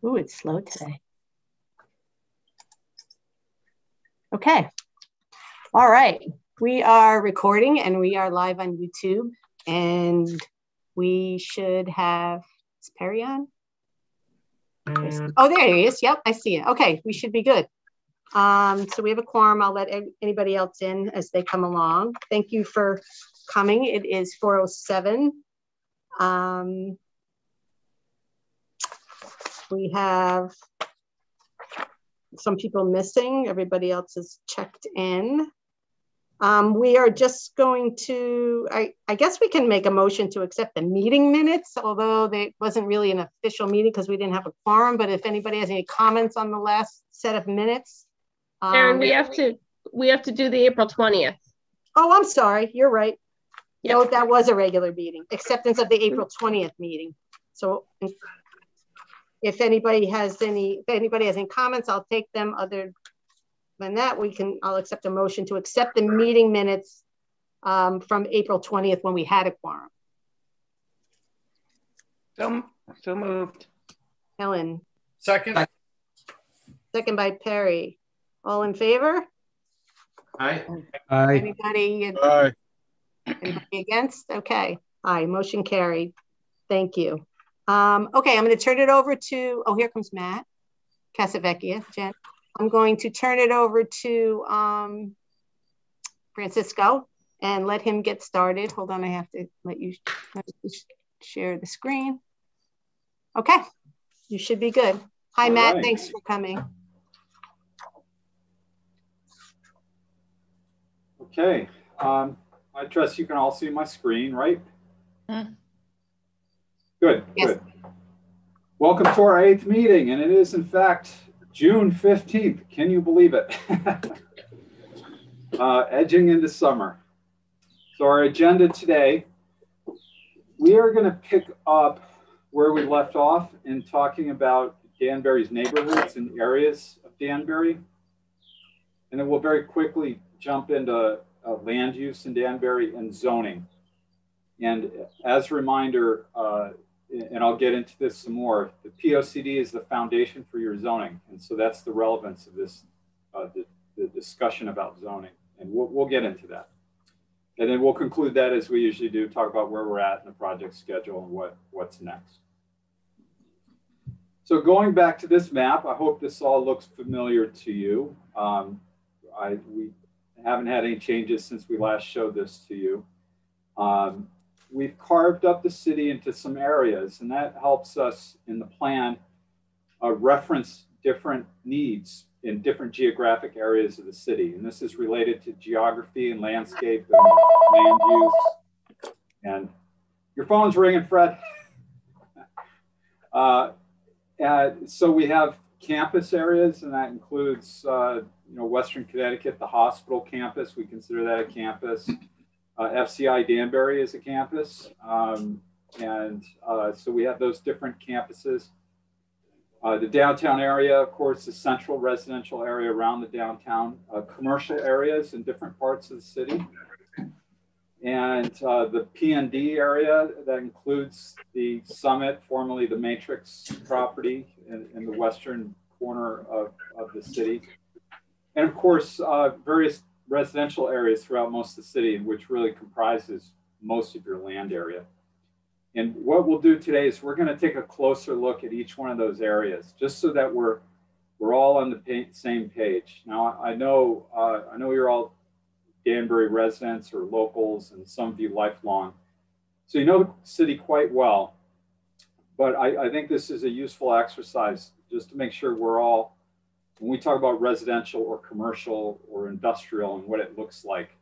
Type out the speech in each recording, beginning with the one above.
Ooh, it's slow today. Okay. All right. We are recording and we are live on YouTube, and we should have, is Perry on? Oh, there he is. Yep, I see it. Okay, we should be good. So we have a quorum. I'll let anybody else in as they come along. Thank you for coming. It is 4:07. We have some people missing. Everybody else is checked in. We are just going to, I guess we can make a motion to accept the meeting minutes, although they wasn't really an official meeting because we didn't have a quorum. But if anybody has any comments on the last set of minutes. Erin, we have to do the April 20th. Oh, I'm sorry. You're right. Yep. No, that was a regular meeting. Acceptance of the April 20th meeting. So if anybody has any comments, I'll take them. Other than that, I'll accept a motion to accept the meeting minutes from April 20th when we had a quorum. So moved. Helen. Second. Second by Perry. All in favor? Aye. Aye. Anybody against? Okay. Aye. Motion carried. Thank you. Okay, I'm going to turn it over to, oh, here comes Matt Casavecchia. Jen. I'm going to turn it over to Francisco and let him get started. Hold on, I have to let you share the screen. Okay, you should be good. Hi, Matt. Right. Thanks for coming. Okay, I trust you can all see my screen, right? Good, yes. Good. Welcome to our 8th meeting, and it is in fact June 15th. Can you believe it? Edging into summer. So our agenda today, we are going to pick up where we left off in talking about Danbury's neighborhoods and areas of Danbury. And then we'll very quickly jump into land use in Danbury and zoning. And as a reminder, and I'll get into this some more, the POCD is the foundation for your zoning. And so that's the relevance of this, the discussion about zoning. And we'll get into that. And then we'll conclude that as we usually do, talk about where we're at in the project schedule and what's next. So going back to this map, I hope this all looks familiar to you. We haven't had any changes since we last showed this to you. We've carved up the city into some areas, and that helps us in the plan reference different needs in different geographic areas of the city. And this is related to geography and landscape and land use. And your phone's ringing, Fred. So we have campus areas, and that includes Western Connecticut, the hospital campus. We consider that a campus. FCI Danbury is a campus. So we have those different campuses. The downtown area, of course, the central residential area around the downtown, commercial areas in different parts of the city. And the P&D area, that includes the Summit, formerly the Matrix property in the western corner of the city. And of course, various residential areas throughout most of the city, which really comprises most of your land area. And what we'll do today is we're going to take a closer look at each one of those areas, just so that we're all on the same page. Now, I know you're all Danbury residents or locals, and some of you lifelong, so you know the city quite well. But I think this is a useful exercise just to make sure we're all, when we talk about residential or commercial or industrial and what it looks like,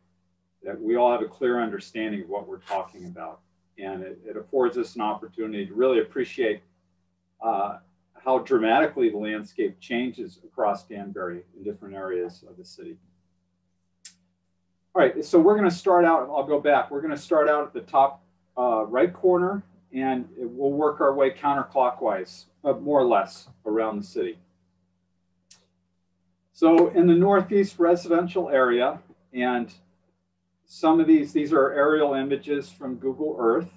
that we all have a clear understanding of what we're talking about. And it affords us an opportunity to really appreciate how dramatically the landscape changes across Danbury in different areas of the city. All right, so we're going to start out, I'll go back. We're going to start out at the top right corner, and we'll work our way counterclockwise, more or less, around the city. So in the Northeast residential area, and some of these are aerial images from Google Earth.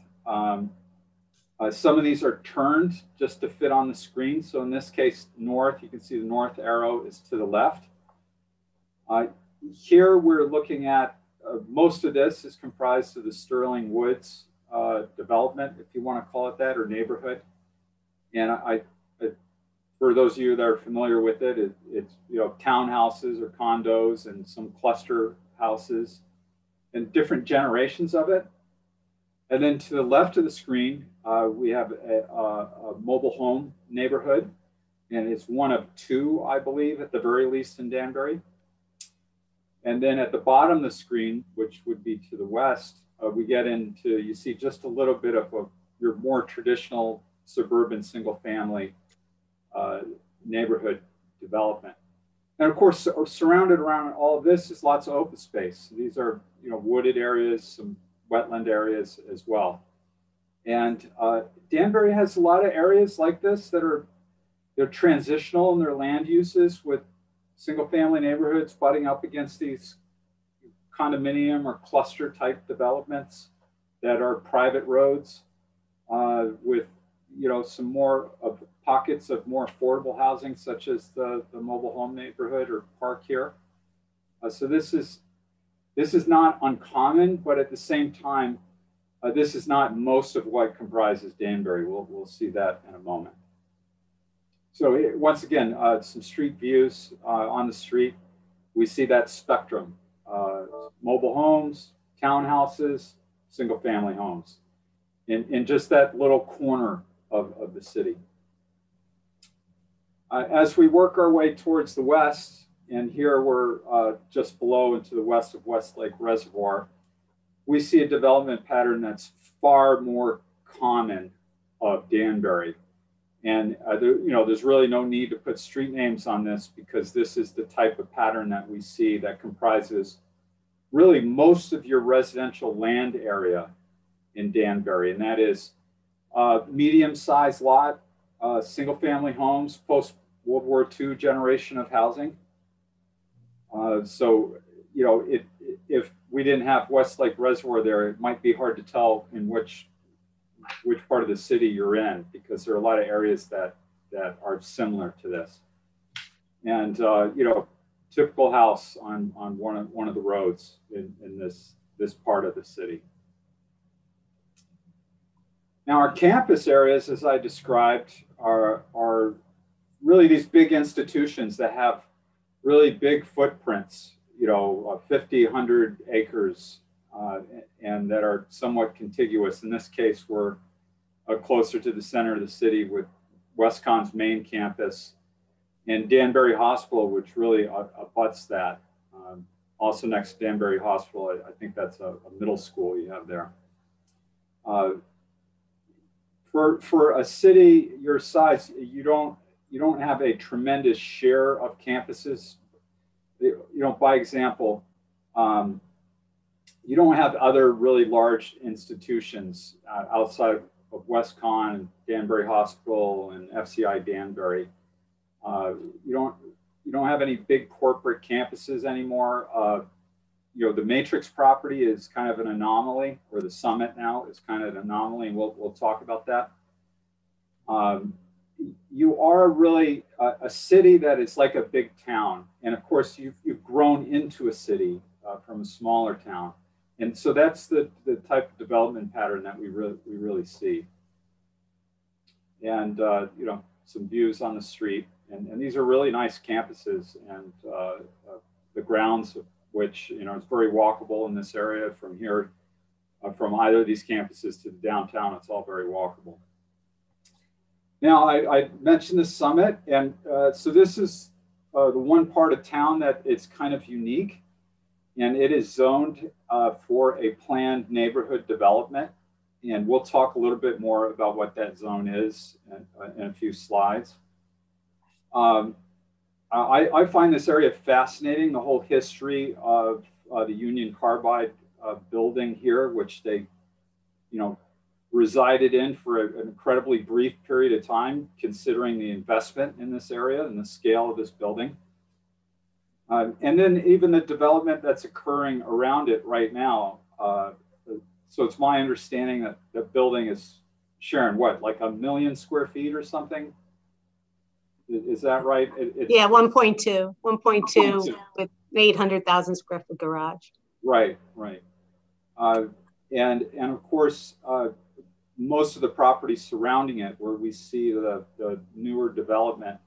Some of these are turned just to fit on the screen. So in this case, north, you can see the north arrow is to the left. Here we're looking at, most of this is comprised of the Sterling Woods development, if you want to call it that, or neighborhood. And for those of you that are familiar with it, it's townhouses or condos and some cluster houses and different generations of it. And then to the left of the screen, we have a mobile home neighborhood, and it's one of two, I believe, at the very least in Danbury. And then at the bottom of the screen, which would be to the west, we get into, you see just a little bit of your more traditional suburban single family neighborhood development. And of course, surrounded around all of this is lots of open space. These are wooded areas, some wetland areas as well. And Danbury has a lot of areas like this that they're transitional in their land uses, with single family neighborhoods butting up against these condominium or cluster type developments that are private roads with some more of pockets of more affordable housing, such as the mobile home neighborhood or park here. So this is not uncommon, but at the same time, this is not most of what comprises Danbury. We'll see that in a moment. So once again, some street views on the street. We see that spectrum: mobile homes, townhouses, single family homes, in just that little corner of the city. As we work our way towards the west, and here we're just below and to the west of Westlake Reservoir, we see a development pattern that's far more common of Danbury. And there's really no need to put street names on this, because this is the type of pattern that we see that comprises really most of your residential land area in Danbury. And that is medium-sized lot, single-family homes, post-World War II generation of housing. If we didn't have Westlake Reservoir there, it might be hard to tell in which part of the city you're in, because there are a lot of areas that are similar to this. And typical house on one of the roads in this part of the city. Now, our campus areas, as I described, are really these big institutions that have really big footprints, 50, 100 acres, and that are somewhat contiguous. In this case, we're closer to the center of the city with WestConn's main campus and Danbury Hospital, which really abuts that. Also next to Danbury Hospital, I think that's a middle school you have there. For a city your size, you don't have a tremendous share of campuses. By example, you don't have other really large institutions outside of WestConn, Danbury Hospital, and FCI Danbury. You don't have any big corporate campuses anymore. The Matrix property is kind of an anomaly, or the Summit now is kind of an anomaly, and we'll talk about that. You are really a city that is like a big town, and of course you've grown into a city from a smaller town, and so that's the type of development pattern that we really see. And some views on the street, and these are really nice campuses, and the grounds of which it's very walkable in this area from here, from either of these campuses to the downtown. It's all very walkable. Now, I mentioned the Summit, and so this is the one part of town that it's kind of unique, and it is zoned for a planned neighborhood development. And we'll talk a little bit more about what that zone is in a few slides. I find this area fascinating, the whole history of the Union Carbide building here, which they, resided in for an incredibly brief period of time, considering the investment in this area and the scale of this building. And then even the development that's occurring around it right now. So it's my understanding that the building is Sharon, what, like 1 million square feet or something? Is that right? Yeah, 1.2 with 800,000 square foot garage. Right, right. And of course, most of the property surrounding it, where we see the newer development,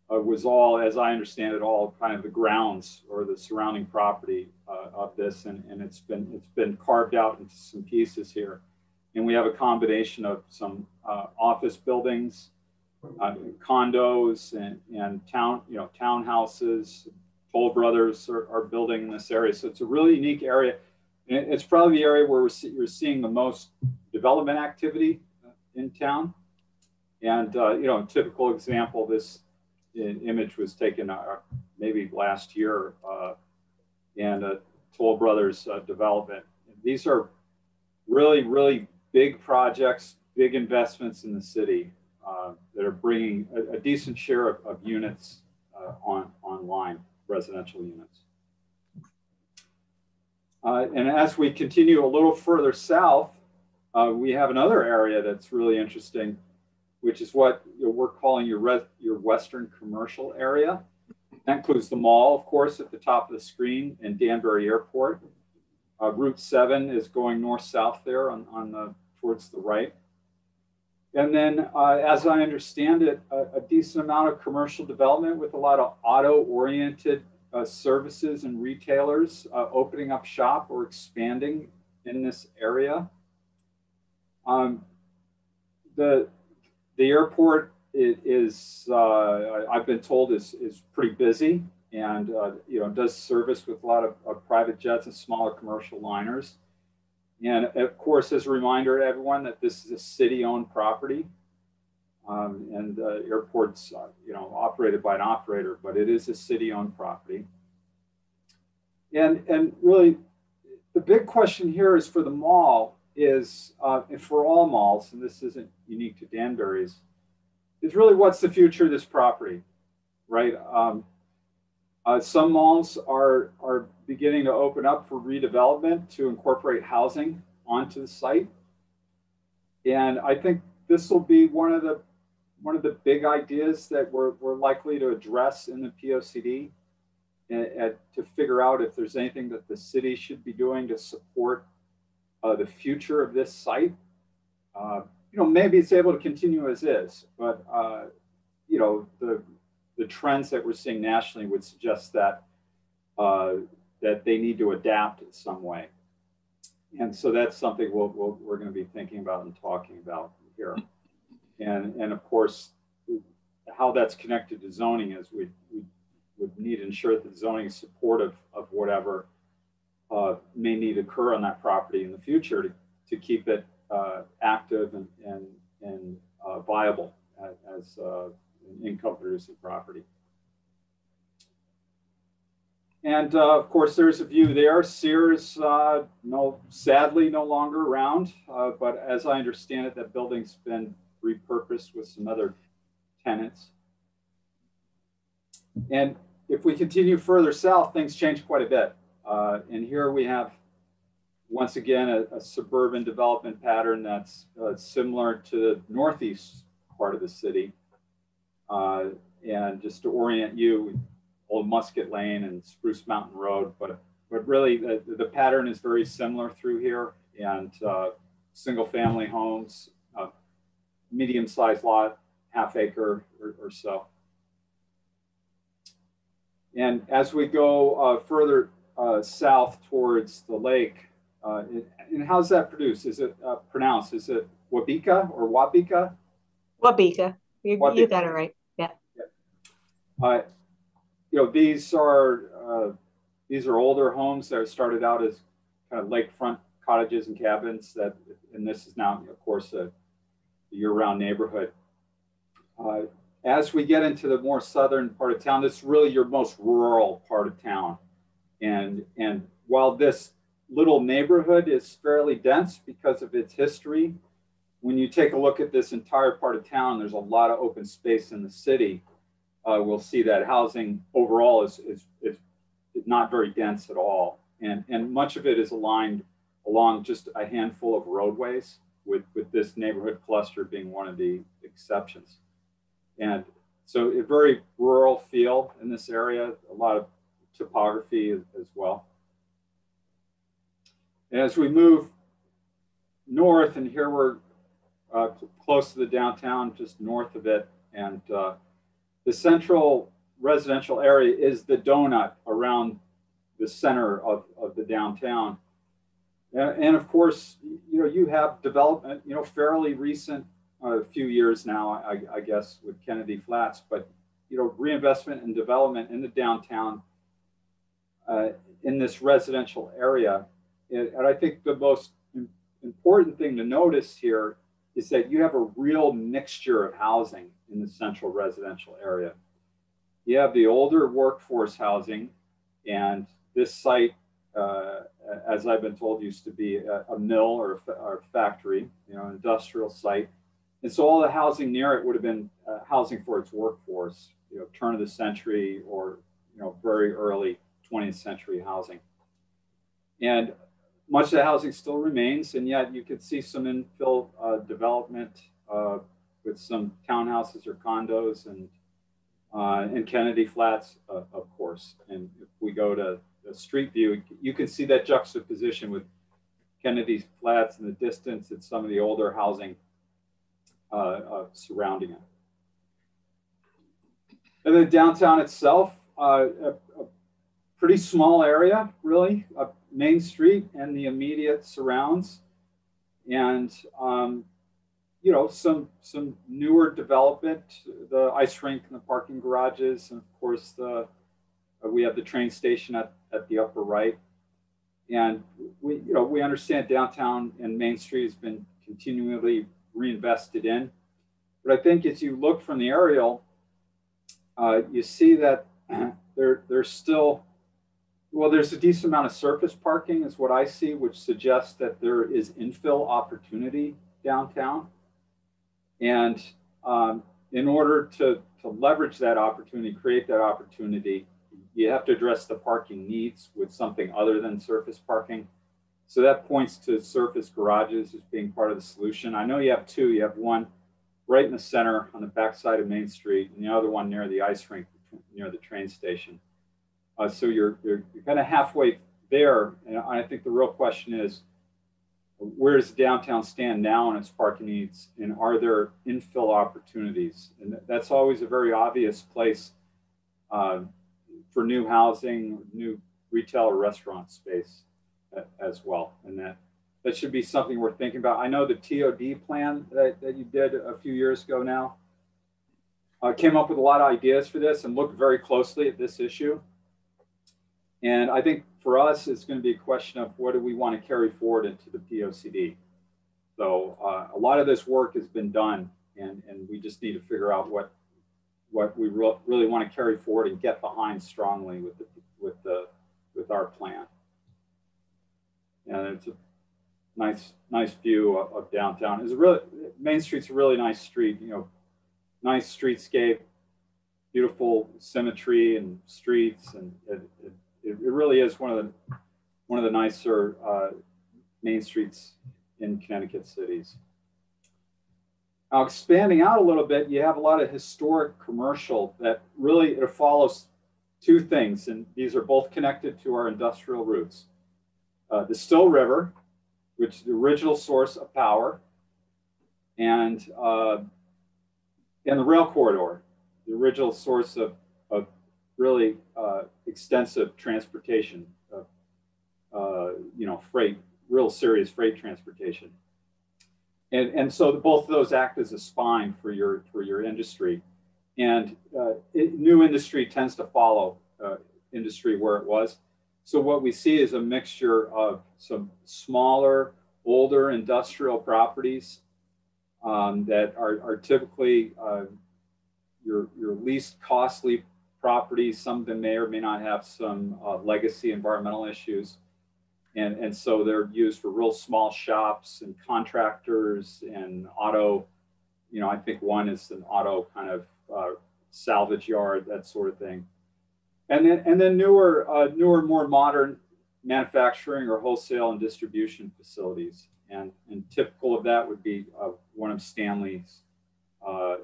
was all, as I understand it, all kind of the grounds or the surrounding property of this, and it's been carved out into some pieces here, and we have a combination of some office buildings, condos, and townhouses. Toll Brothers are building in this area, so it's a really unique area. And it's probably the area where you're seeing the most development activity in town. And a typical example, this image was taken maybe last year, and Toll Brothers development. These are really, really big projects, big investments in the city that are bringing a decent share of units online, residential units. And as we continue a little further south, we have another area that's really interesting, which is what we're calling your Western commercial area. That includes the mall, of course, at the top of the screen, and Danbury Airport. Route 7 is going north-south there towards the right. And then, as I understand it, a decent amount of commercial development with a lot of auto-oriented services and retailers opening up shop or expanding in this area. The airport is I've been told is pretty busy, and does service with a lot of private jets and smaller commercial liners. And of course, as a reminder to everyone that this is a city-owned property, and the airport's operated by an operator, but it is a city-owned property. And really, the big question here is for the mall is, and for all malls, and this isn't unique to Danbury's, is really what's the future of this property, right? Some malls are beginning to open up for redevelopment to incorporate housing onto the site. And I think this will be one of the big ideas that we're likely to address in the POCD, and to figure out if there's anything that the city should be doing to support the future of this site. Maybe it's able to continue as is, but the trends that we're seeing nationally would suggest that that they need to adapt in some way. And so that's something we're going to be thinking about and talking about here. And of course, how that's connected to zoning is we would need to ensure that zoning is supportive of whatever may need to occur on that property in the future to keep it active and viable as an income producing property. And of course, there's a view there. Sears, sadly, no longer around. But as I understand it, that building's been repurposed with some other tenants. And if we continue further south, things change quite a bit. And here we have, once again, a suburban development pattern that's similar to the northeast part of the city. And just to orient you, Old Musket Lane and Spruce Mountain Road, but really the pattern is very similar through here, and single family homes, medium-sized lot, half acre or so. And as we go further south towards the lake, and how's that produced? Is it pronounced? Is it Wabika or Wabika? Wabika. You got it right. Yeah. These are older homes that started out as kind of lakefront cottages and cabins and this is now, of course, a year-round neighborhood. As we get into the more southern part of town, this is really your most rural part of town. And while this little neighborhood is fairly dense because of its history, when you take a look at this entire part of town, there's a lot of open space in the city. We'll see that housing overall is not very dense at all. And much of it is aligned along just a handful of roadways with this neighborhood cluster being one of the exceptions. And so a very rural feel in this area, a lot of topography as well. And as we move north, and here we're close to the downtown, just north of it, and the central residential area is the donut around the center of the downtown. And of course, you know, you have development, you know, fairly recent, a few years now, I guess, with Kennedy Flats, but, you know, reinvestment and development in the downtown in this residential area. And I think the most important thing to notice here is that you have a real mixture of housing in the central residential area. You have the older workforce housing, and this site, as I've been told, used to be a mill or a factory, you know, an industrial site. And so all the housing near it would have been housing for its workforce, you know, turn of the century or, you know, very early 20th century housing. And much of the housing still remains, and yet you could see some infill development with some townhouses or condos and Kennedy Flats, of course. And if we go to the street view, you can see that juxtaposition with Kennedy Flats in the distance and some of the older housing surrounding it. And then downtown itself, a pretty small area, really, Main Street and the immediate surrounds, and you know, some newer development, the ice rink and the parking garages, and of course we have the train station at the upper right. And we understand downtown and Main Street has been continually reinvested in, but I think as you look from the aerial, you see that there's still, well, there's a decent amount of surface parking is what I see, which suggests that there is infill opportunity downtown. And in order to leverage that opportunity, create that opportunity, you have to address the parking needs with something other than surface parking. So that points to surface garages as being part of the solution. I know you have two. You have one right in the center on the backside of Main Street, and the other one near the ice rink, near the train station. So you're kind of halfway there, and I think the real question is, where does downtown stand now in its parking needs, and are there infill opportunities? And that's always a very obvious place for new housing, new retail or restaurant space as well. And that should be something we're thinking about. I know the TOD plan that you did a few years ago now came up with a lot of ideas for this and looked very closely at this issue. And I think for us, it's going to be a question of what do we want to carry forward into the POCD. So a lot of this work has been done, and we just need to figure out what we really want to carry forward and get behind strongly with our plan. And it's a nice view of downtown. It's Main Street's a really nice street. You know, nice streetscape, beautiful symmetry and streets, and it really is one of the nicer main streets in Connecticut cities. Now, expanding out a little bit, you have a lot of historic commercial that really, it follows two things, and these are both connected to our industrial roots. The Still River, which is the original source of power, and the rail corridor, the original source of really extensive transportation of, freight, real serious freight transportation. And so both of those act as a spine for your industry. And new industry tends to follow industry where it was. So what we see is a mixture of some smaller, older industrial properties that are typically your least costly properties. Some of them may or may not have some legacy environmental issues. And so they're used for real small shops and contractors and auto, I think one is an auto kind of salvage yard, that sort of thing. And then newer, more modern manufacturing or wholesale and distribution facilities. And typical of that would be one of Stanley's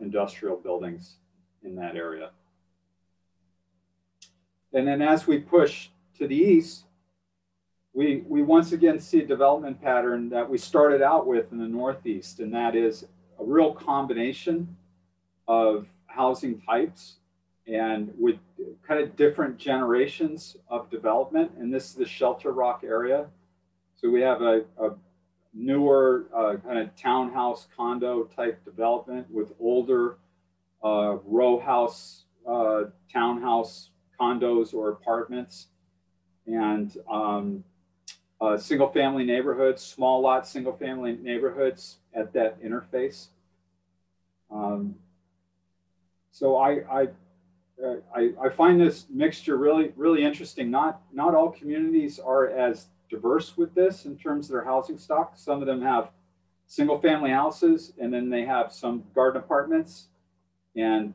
industrial buildings in that area. And then as we push to the east, we once again see a development pattern that we started out with in the Northeast, and that is a real combination of housing types and with kind of different generations of development. And this is the Shelter Rock area. So we have a newer kind of townhouse condo type development with older row house, townhouse condos or apartments, and single family neighborhoods, small lot single family neighborhoods at that interface. So I find this mixture really interesting. Not all communities are as diverse with this in terms of their housing stock. Some of them have single family houses, and then they have some garden apartments and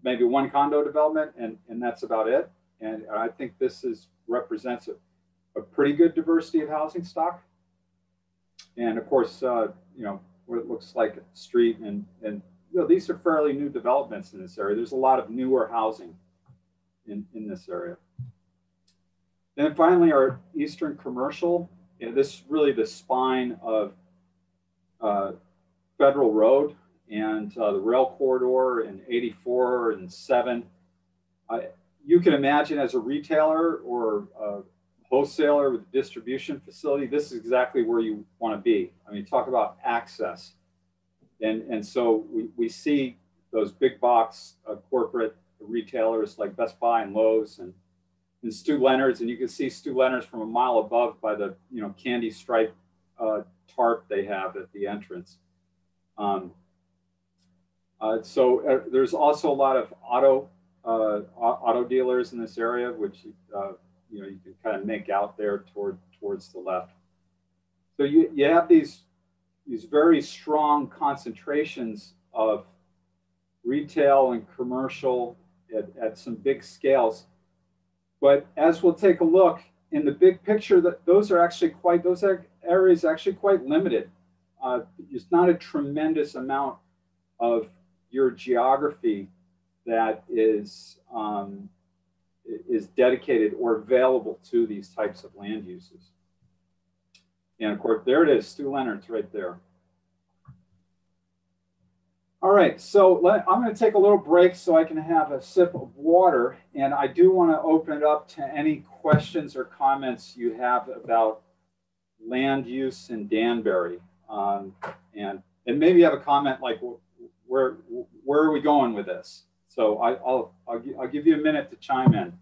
maybe one condo development, and that's about it. And I think this represents a pretty good diversity of housing stock. And of course, what it looks like at the street, and these are fairly new developments in this area. There's a lot of newer housing in this area. Then finally, our Eastern Commercial. This is really the spine of Federal Road and the rail corridor in 84 and 7. You can imagine as a retailer or a wholesaler with a distribution facility, this is exactly where you want to be. I mean, talk about access. And so we see those big box corporate retailers like Best Buy and Lowe's and Stu Leonard's, and you can see Stu Leonard's from a mile above by the candy stripe tarp they have at the entrance. So there's also a lot of auto dealers in this area, which you can kind of make out there towards the left. So you have these very strong concentrations of retail and commercial at some big scales. But as we'll take a look in the big picture, those areas actually quite limited. It's not a tremendous amount of your geography that is dedicated or available to these types of land uses. And of course, there it is, Stu Leonard's right there. All right, so I'm going to take a little break so I can have a sip of water. And I do want to open it up to any questions or comments you have about land use in Danbury. And maybe you have a comment like, where are we going with this? So I'll give you a minute to chime in.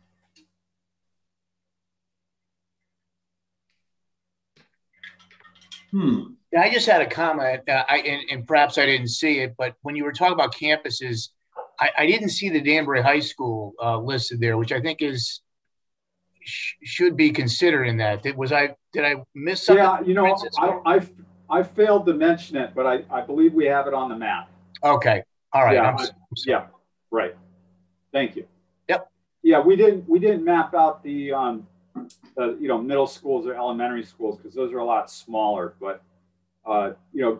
Yeah, I just had a comment, and perhaps I didn't see it, but when you were talking about campuses, I didn't see the Danbury High School listed there, which I think should be considered in that. Did I miss something? Yeah, I failed to mention it, but I believe we have it on the map. Okay, all right. Yeah, yeah, right. Thank you. Yep. Yeah, we didn't map out the middle schools or elementary schools because those are a lot smaller. But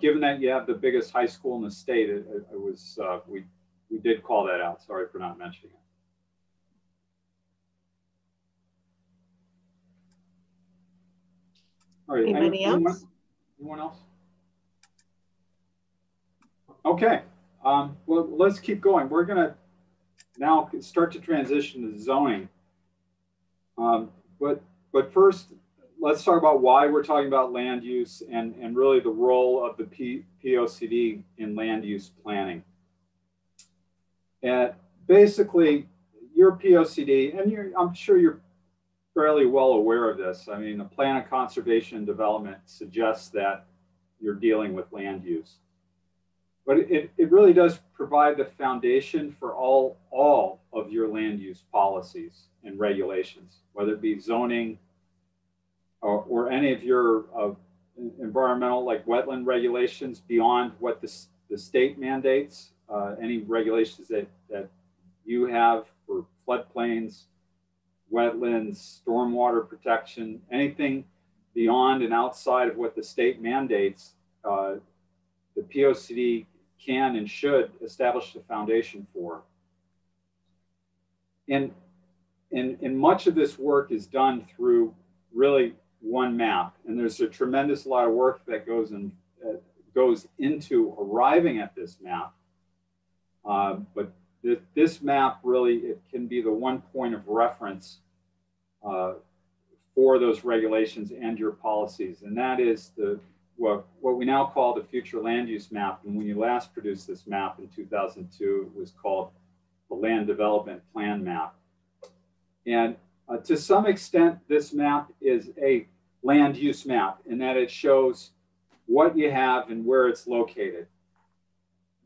given that you have the biggest high school in the state, we did call that out. Sorry for not mentioning it. All right. Anybody else? Anyone else? Okay. Well, let's keep going. We're going to now start to transition to zoning. But first, let's talk about why we're talking about land use and really the role of the POCD in land use planning. And basically, your POCD, and I'm sure you're fairly well aware of this. I mean, the Plan of Conservation and Development suggests that you're dealing with land use. But it really does provide the foundation for all of your land use policies and regulations, whether it be zoning or any of your environmental, like wetland regulations beyond what the state mandates, any regulations that you have for floodplains, wetlands, stormwater protection, anything beyond and outside of what the state mandates, the POCD can and should establish the foundation for. And much of this work is done through really one map. And there's a tremendous lot of work that goes into arriving at this map. But this map really, it can be the one point of reference for those regulations and your policies. And that is what we now call the future land use map. And when you last produced this map in 2002, it was called the land development plan map. And to some extent, this map is a land use map in that it shows what you have and where it's located.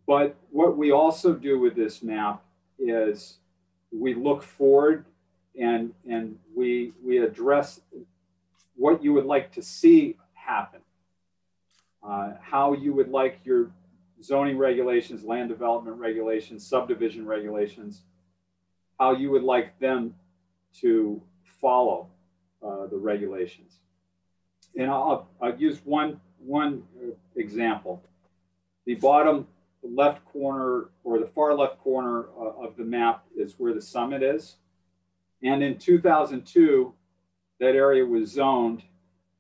But what we also do with this map is we look forward and we address what you would like to see happen, how you would like your zoning regulations, land development regulations, subdivision regulations, how you would like them to follow the regulations. And I'll use one example. The bottom left corner or the far left corner of the map is where the summit is. And in 2002, that area was zoned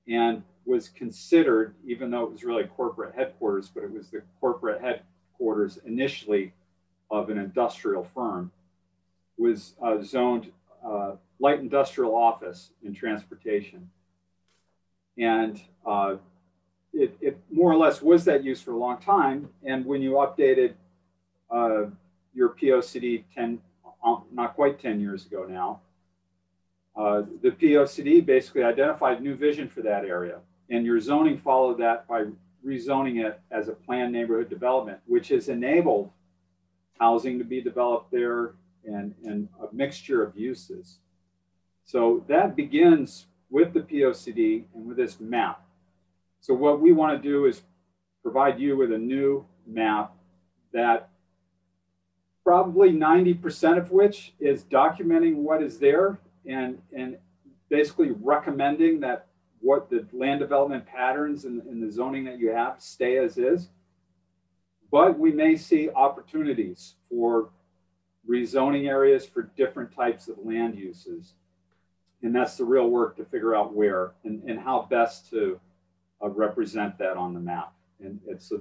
and was considered, even though it was really corporate headquarters, but it was the corporate headquarters initially of an industrial firm, was zoned light industrial office and transportation. And it more or less was that use for a long time. And when you updated your POCD not quite 10 years ago now, the POCD basically identified new vision for that area. And your zoning followed that by rezoning it as a planned neighborhood development, which has enabled housing to be developed there and a mixture of uses. So that begins with the POCD and with this map. So what we want to do is provide you with a new map that probably 90% of which is documenting what is there and basically recommending that what the land development patterns and the zoning that you have stay as is. But we may see opportunities for rezoning areas for different types of land uses. And that's the real work to figure out where and how best to represent that on the map. And so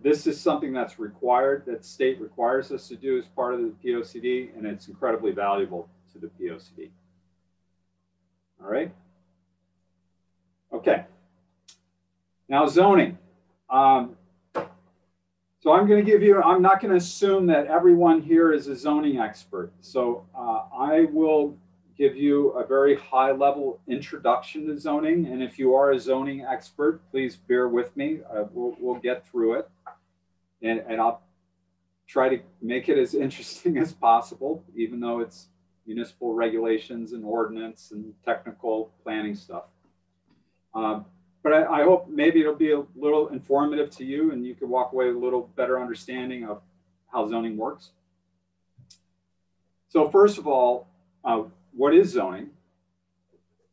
this is something that's required, that state requires us to do as part of the POCD, and it's incredibly valuable to the POCD. All right. Okay. Now zoning. So I'm going to give you, I'm not going to assume that everyone here is a zoning expert. So I will give you a very high level introduction to zoning. And if you are a zoning expert, please bear with me. We'll get through it. And I'll try to make it as interesting as possible, even though it's municipal regulations and ordinance and technical planning stuff. But I hope maybe it'll be a little informative to you and you can walk away with a little better understanding of how zoning works. So first of all, what is zoning?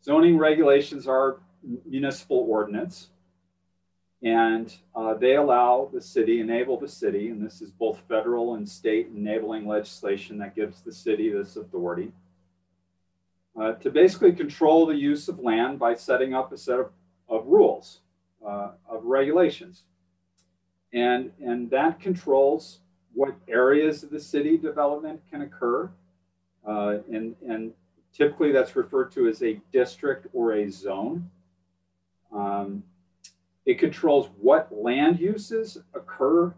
Zoning regulations are municipal ordinance, and they allow the city, enable the city, and this is both federal and state enabling legislation that gives the city this authority, to basically control the use of land by setting up a set of rules, of regulations. And that controls what areas of the city development can occur. And typically that's referred to as a district or a zone. It controls what land uses occur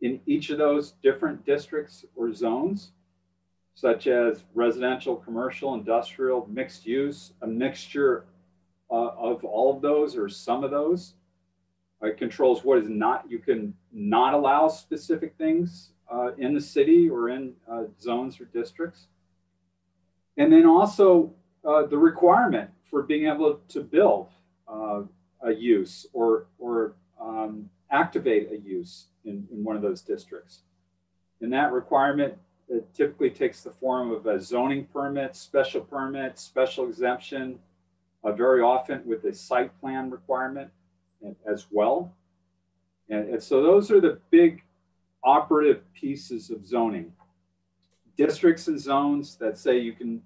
in each of those different districts or zones, such as residential, commercial, industrial, mixed use, a mixture of all of those or some of those. It controls what is not, you can not allow specific things in the city or in zones or districts. And then also the requirement for being able to build a use or activate a use in one of those districts. And that requirement, it typically takes the form of a zoning permit, special exemption, very often with a site plan requirement as well. And so those are the big operative pieces of zoning. Districts and zones that say you can,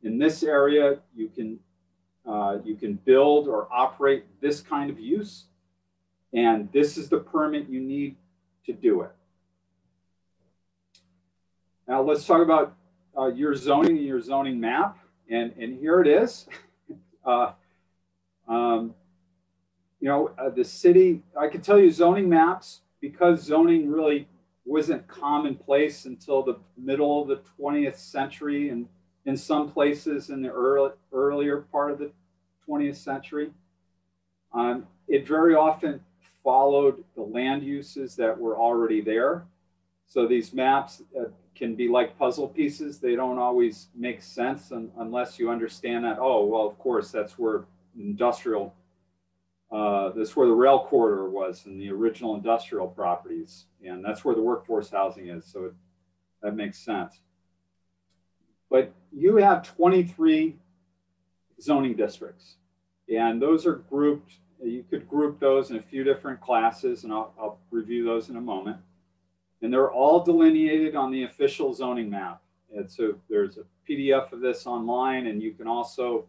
in this area, you can build or operate this kind of use, and this is the permit you need to do it. Now let's talk about your zoning and your zoning map, and here it is. The city, I can tell you zoning maps, because zoning really wasn't commonplace until the middle of the 20th century, and in some places in the earlier part of the 20th century. It very often followed the land uses that were already there. So these maps can be like puzzle pieces. They don't always make sense unless you understand that, oh, well, of course, that's where industrial, that's where the rail corridor was in the original industrial properties. And that's where the workforce housing is. So that makes sense. But you have 23 zoning districts, and those are grouped. You could group those in a few different classes, and I'll review those in a moment. And they're all delineated on the official zoning map. And so there's a PDF of this online, and you can also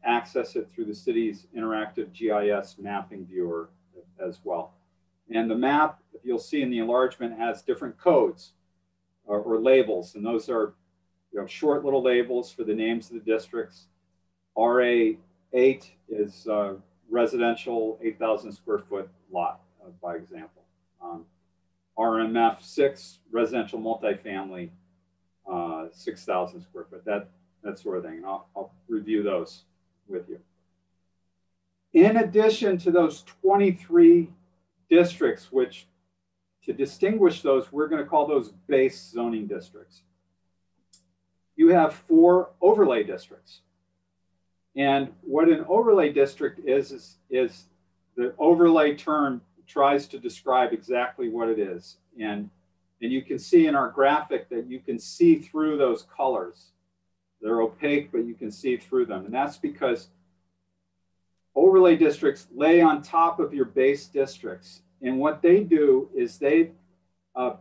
access it through the city's interactive GIS mapping viewer as well. And the map, you'll see in the enlargement, has different codes or labels, and those are short little labels for the names of the districts. RA8 is residential 8,000 square foot lot, by example. RMF6, residential multifamily, 6,000 square foot, that sort of thing. And I'll review those with you. In addition to those 23 districts, which to distinguish those, we're going to call those base zoning districts. You have 4 overlay districts. And what an overlay district is the overlay term tries to describe exactly what it is. And you can see in our graphic that you can see through those colors. They're opaque, but you can see through them. And that's because overlay districts lay on top of your base districts. And what they do is they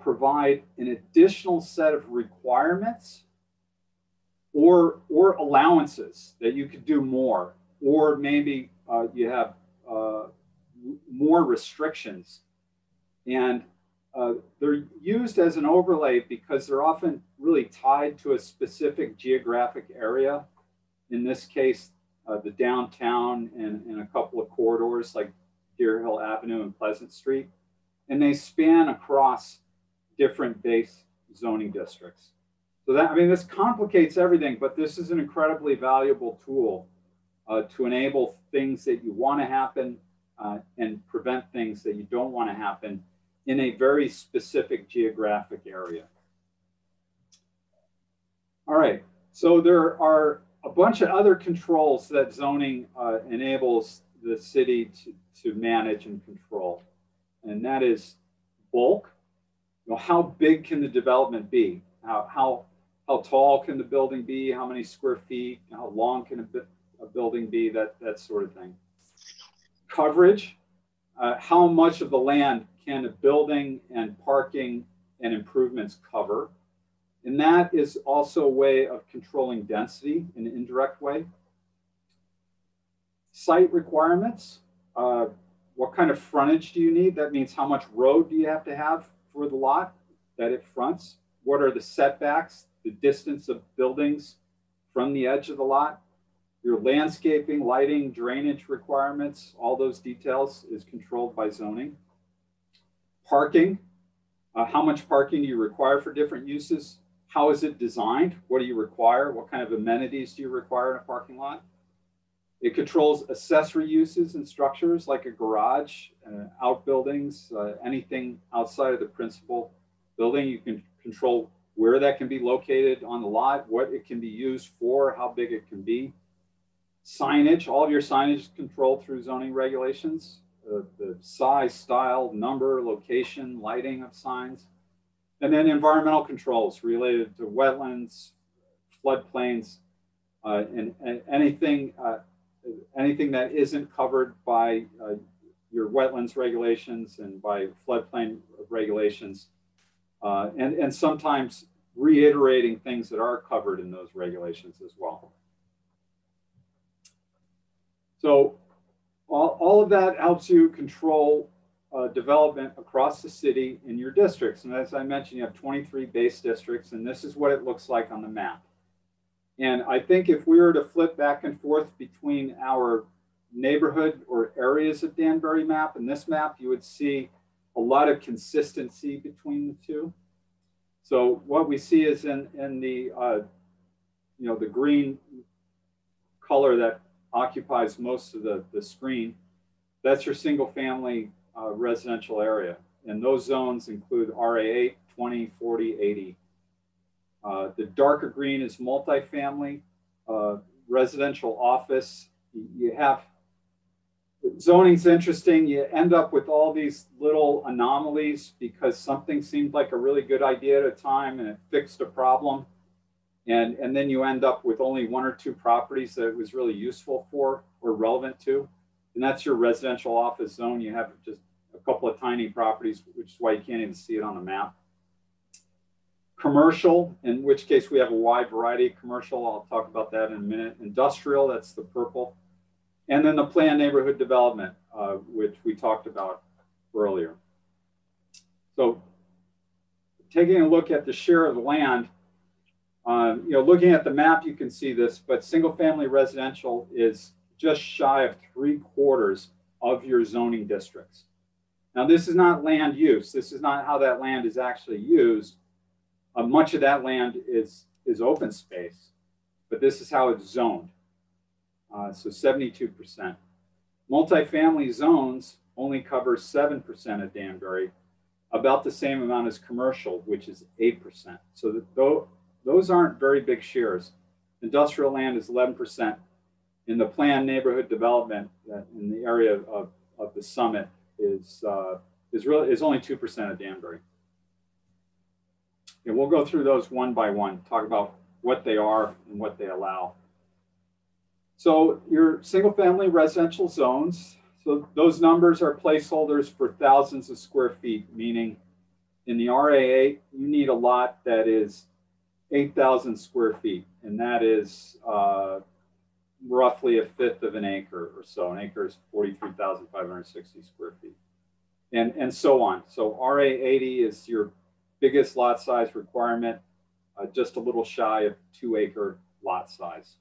provide an additional set of requirements or allowances that you could do more, or maybe you have more restrictions. And they're used as an overlay because they're often really tied to a specific geographic area. In this case, the downtown and a couple of corridors like Deer Hill Avenue and Pleasant Street. And they span across different base zoning districts. So that, I mean, this complicates everything, but this is an incredibly valuable tool to enable things that you want to happen and prevent things that you don't want to happen in a very specific geographic area. All right, so there are a bunch of other controls that zoning enables the city to manage and control. And that is bulk. How big can the development be? How tall can the building be? How many square feet? How long can a building be? That sort of thing. Coverage. How much of the land can a building and parking and improvements cover? And that is also a way of controlling density in an indirect way. Site requirements. What kind of frontage do you need? That means how much road do you have to have for the lot that it fronts? What are the setbacks, the distance of buildings from the edge of the lot? Your landscaping, lighting, drainage requirements, all those details is controlled by zoning. Parking, how much parking do you require for different uses? How is it designed? What do you require? What kind of amenities do you require in a parking lot? It controls accessory uses and structures like a garage, outbuildings, anything outside of the principal building. You can control where that can be located on the lot, what it can be used for, how big it can be. Signage, all of your signage is controlled through zoning regulations. The size, style, number, location, lighting of signs. And then environmental controls related to wetlands, floodplains, and anything that isn't covered by your wetlands regulations and by floodplain regulations, and sometimes reiterating things that are covered in those regulations as well. So all of that helps you control development across the city in your districts. And as I mentioned, you have 23 base districts, and this is what it looks like on the map. And I think if we were to flip back and forth between our neighborhood or areas of Danbury map and this map, you would see a lot of consistency between the two. So what we see is in the the green color that occupies most of the screen, that's your single family residential area. And those zones include RA8, 20, 40, 80. The darker green is multifamily, residential office. You have, zoning's interesting. You end up with all these little anomalies because something seemed like a really good idea at a time and it fixed a problem. And then you end up with only one or two properties that it was really useful for or relevant to. And that's your residential office zone. You have just a couple of tiny properties, which is why you can't even see it on the map. Commercial, in which case we have a wide variety of commercial. I'll talk about that in a minute. Industrial, that's the purple. And then the planned neighborhood development, which we talked about earlier. So taking a look at the share of the land, looking at the map, you can see this, but single family residential is just shy of 3/4 of your zoning districts. Now, this is not land use. This is not how that land is actually used. Much of that land is open space, but this is how it's zoned. So 72%. Multifamily zones only cover 7% of Danbury, about the same amount as commercial, which is 8%. So those aren't very big shares. Industrial land is 11%. In the planned neighborhood development in the area of the summit is only 2% of Danbury. And we'll go through those one by one, talk about what they are and what they allow. So your single family residential zones, so those numbers are placeholders for thousands of square feet, meaning in the RA8, you need a lot that is 8,000 square feet, and that is roughly 1/5 of an acre or so. An acre is 43,560 square feet, and so on. So RA80 is your biggest lot size requirement, just a little shy of 2-acre lot size.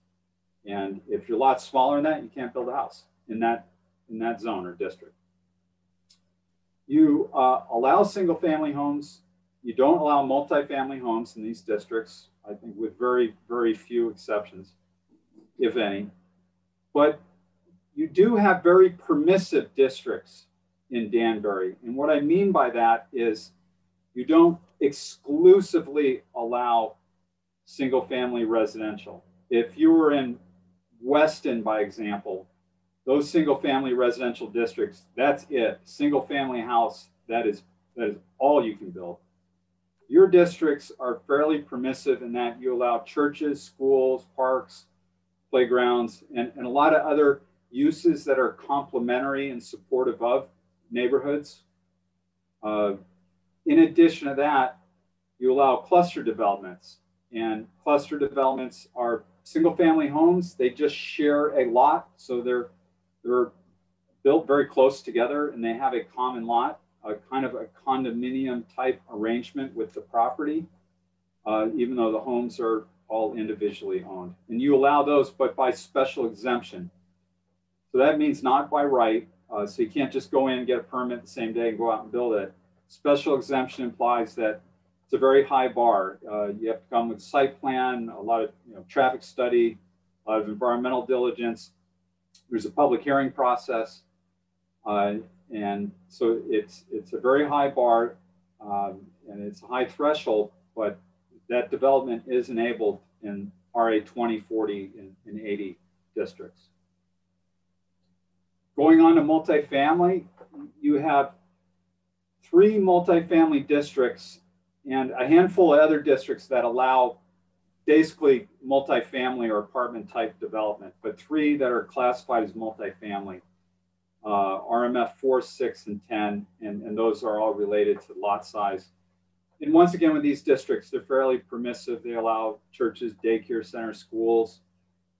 And if your lot's smaller than that, you can't build a house in that zone or district. You allow single family homes. You don't allow multifamily homes in these districts, I think with very, very few exceptions, if any. But you do have very permissive districts in Danbury. And what I mean by that is you don't exclusively allow single family residential. If you were in Weston, by example, those single family residential districts, that's it. Single family house, that is all you can build. Your districts are fairly permissive in that you allow churches, schools, parks, playgrounds, and a lot of other uses that are complementary and supportive of neighborhoods. In addition to that, you allow cluster developments, and cluster developments are single family homes. They just share a lot, so they're built very close together and they have a common lot, a kind of a condominium type arrangement with the property, even though the homes are all individually owned. And you allow those, but by special exemption. So that means not by right. So you can't just go in and get a permit the same day and go out and build it. Special exemption implies that it's a very high bar. You have to come with site plan, a lot of traffic study, a lot of environmental diligence. There's a public hearing process. And so it's a very high bar and it's a high threshold, but that development is enabled in RA 20, 40, and 80 districts. Going on to multifamily, you have 3 multifamily districts and a handful of other districts that allow basically multifamily or apartment type development, but 3 that are classified as multifamily. RMF 4, 6, and 10, and those are all related to lot size. And once again, with these districts, they're fairly permissive. They allow churches, daycare centers, schools,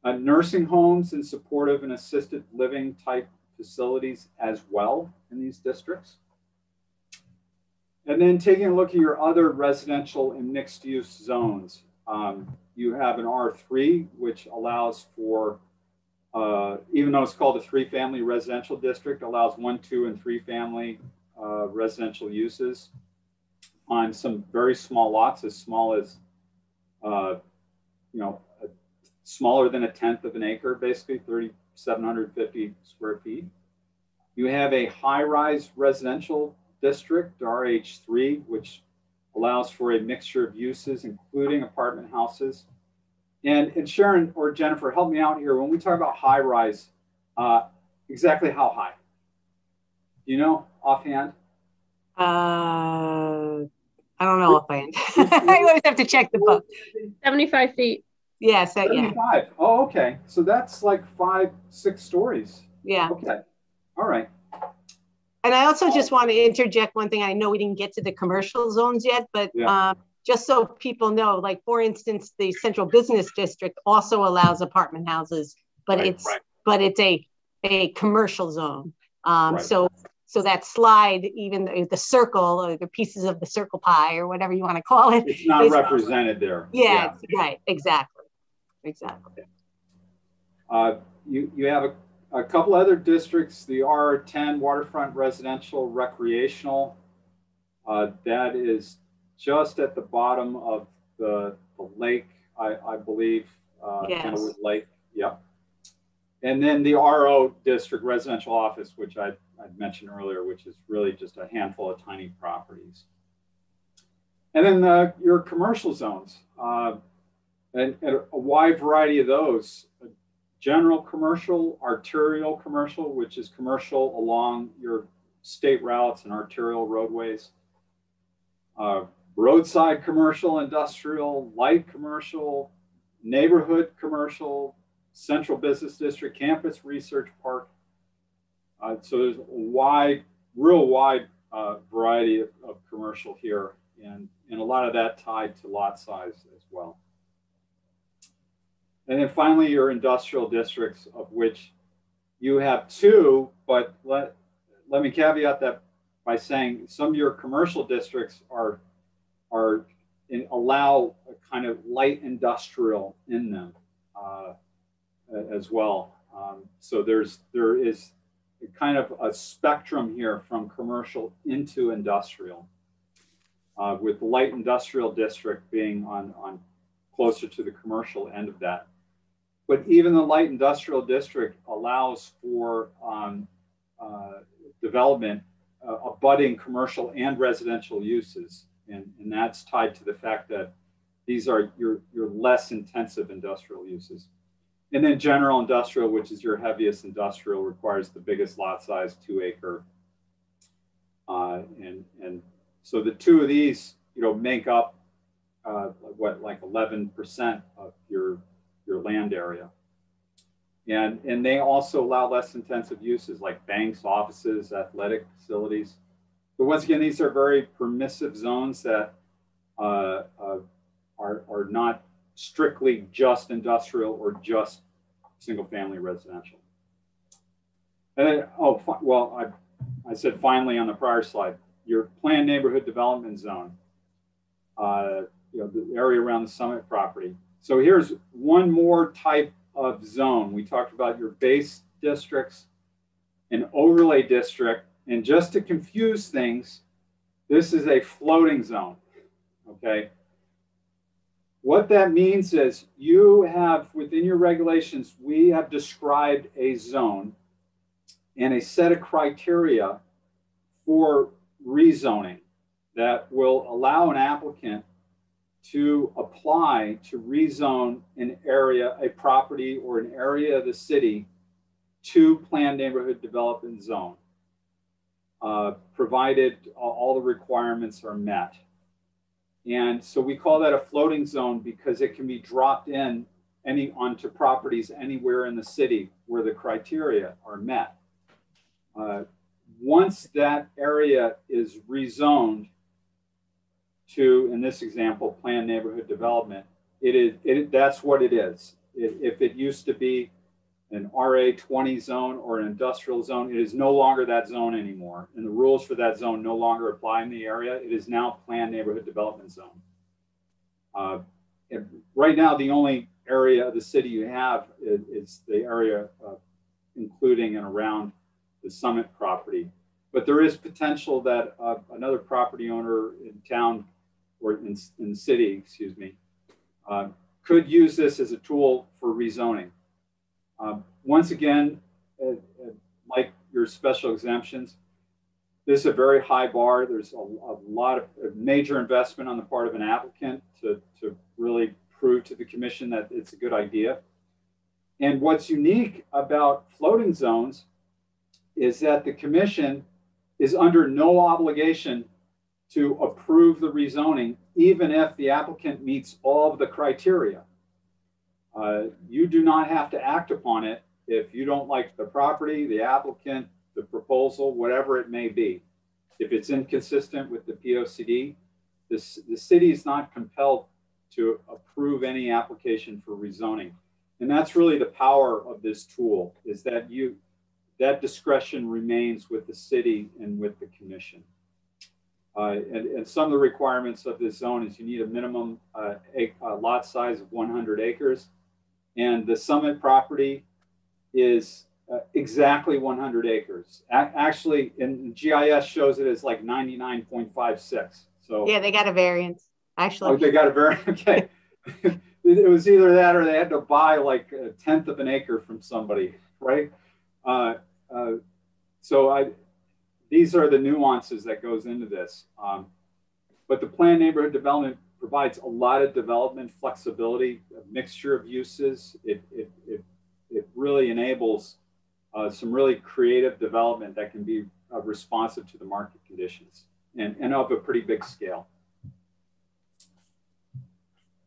nursing homes, and supportive and assisted living type facilities as well in these districts. And then taking a look at your other residential and mixed use zones, you have an R3, which allows for, even though it's called a 3-family residential district, allows 1, 2, and 3 family residential uses on some very small lots, as small as, smaller than 1/10 of an acre, basically 3,750 square feet. You have a high-rise residential district, RH3, which allows for a mixture of uses, including apartment houses. And Sharon or Jennifer, help me out here. When we talk about high-rise, exactly how high? Do you know offhand? I don't know offhand. I always have to check the book. 75 feet. Yes, yeah. 75. Oh, okay. So that's like 5, 6 stories. Yeah. Okay. All right. And I also just want to interject one thing. I know we didn't get to the commercial zones yet, but just so people know, like for instance, the Central Business District also allows apartment houses, but it's a commercial zone. So that slide, even the circle or the pieces of the circle pie or whatever you want to call it, it's not represented there. Yeah, right, exactly. You have a couple other districts, the R10 waterfront residential recreational, that is just at the bottom of the lake, I believe, Kennewood Lake. Yep. And then the RO district residential office, which I'd mentioned earlier, which is really just a handful of tiny properties. And then your commercial zones, and a wide variety of those. General commercial, arterial commercial, which is commercial along your state routes and arterial roadways. Roadside commercial, industrial, light commercial, neighborhood commercial, central business district, campus research park. So there's a real wide variety of commercial here, and a lot of that tied to lot size as well. And then finally, your industrial districts, of which you have 2, but let me caveat that by saying some of your commercial districts allow a kind of light industrial in them as well. So there is a kind of a spectrum here from commercial into industrial, with the light industrial district being on closer to the commercial end of that. But even the light industrial district allows for development, abutting commercial and residential uses. And that's tied to the fact that these are your less intensive industrial uses. And then general industrial, which is your heaviest industrial, requires the biggest lot size, 2 acre. And so the 2 of these, make up like 11% of your land area. And they also allow less intensive uses like banks, offices, athletic facilities. But once again, these are very permissive zones that are not strictly just industrial or just single family residential. And then, I said finally on the prior slide, your planned neighborhood development zone, the area around the Summit property. So here's one more type of zone. We talked about your base districts, an overlay district, and just to confuse things, this is a floating zone, okay? What that means is you have, within your regulations, we have described a zone and a set of criteria for rezoning that will allow an applicant to apply to rezone an area, a property or an area of the city to planned neighborhood development zone, provided all the requirements are met. And so we call that a floating zone because it can be dropped in onto properties anywhere in the city where the criteria are met. Once that area is rezoned to, in this example, planned neighborhood development, that's what it is. If it used to be an RA20 zone or an industrial zone, it is no longer that zone anymore. And the rules for that zone no longer apply in the area. It is now planned neighborhood development zone. Right now, the only area of the city you have is the area including and around the Summit property. But there is potential that another property owner in town or in the city, excuse me, could use this as a tool for rezoning. Once again, like your special exemptions, this is a very high bar. There's a lot of major investment on the part of an applicant to really prove to the commission that it's a good idea. And what's unique about floating zones is that the commission is under no obligation to approve the rezoning, even if the applicant meets all of the criteria. You do not have to act upon it if you don't like the property, the applicant, the proposal, whatever it may be. If it's inconsistent with the POCD, the city is not compelled to approve any application for rezoning. And that's really the power of this tool, is that that discretion remains with the city and with the commission. And some of the requirements of this zone is you need a minimum lot size of 100 acres. And the Summit property is exactly 100 acres. Actually, in GIS shows it as like 99.56. So yeah, they got a variance. Actually, oh, they got a variance. Okay, it was either that or they had to buy like 1/10 of an acre from somebody, right? These are the nuances that goes into this. But the planned neighborhood development provides a lot of development flexibility, a mixture of uses. It really enables some really creative development that can be responsive to the market conditions and of a pretty big scale.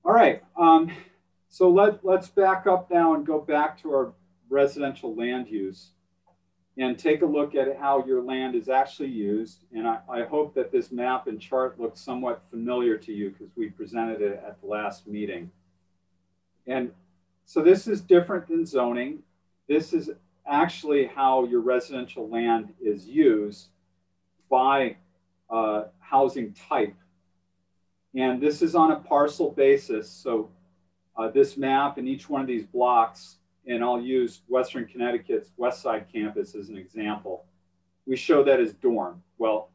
All right, so let's back up now and go back to our residential land use and take a look at how your land is actually used. And I hope that this map and chart looks somewhat familiar to you because we presented it at the last meeting. And so this is different than zoning. This is actually how your residential land is used by housing type. And this is on a parcel basis. So this map and each one of these blocks, and I'll use Western Connecticut's West Side campus as an example. We show that as dorm. Well,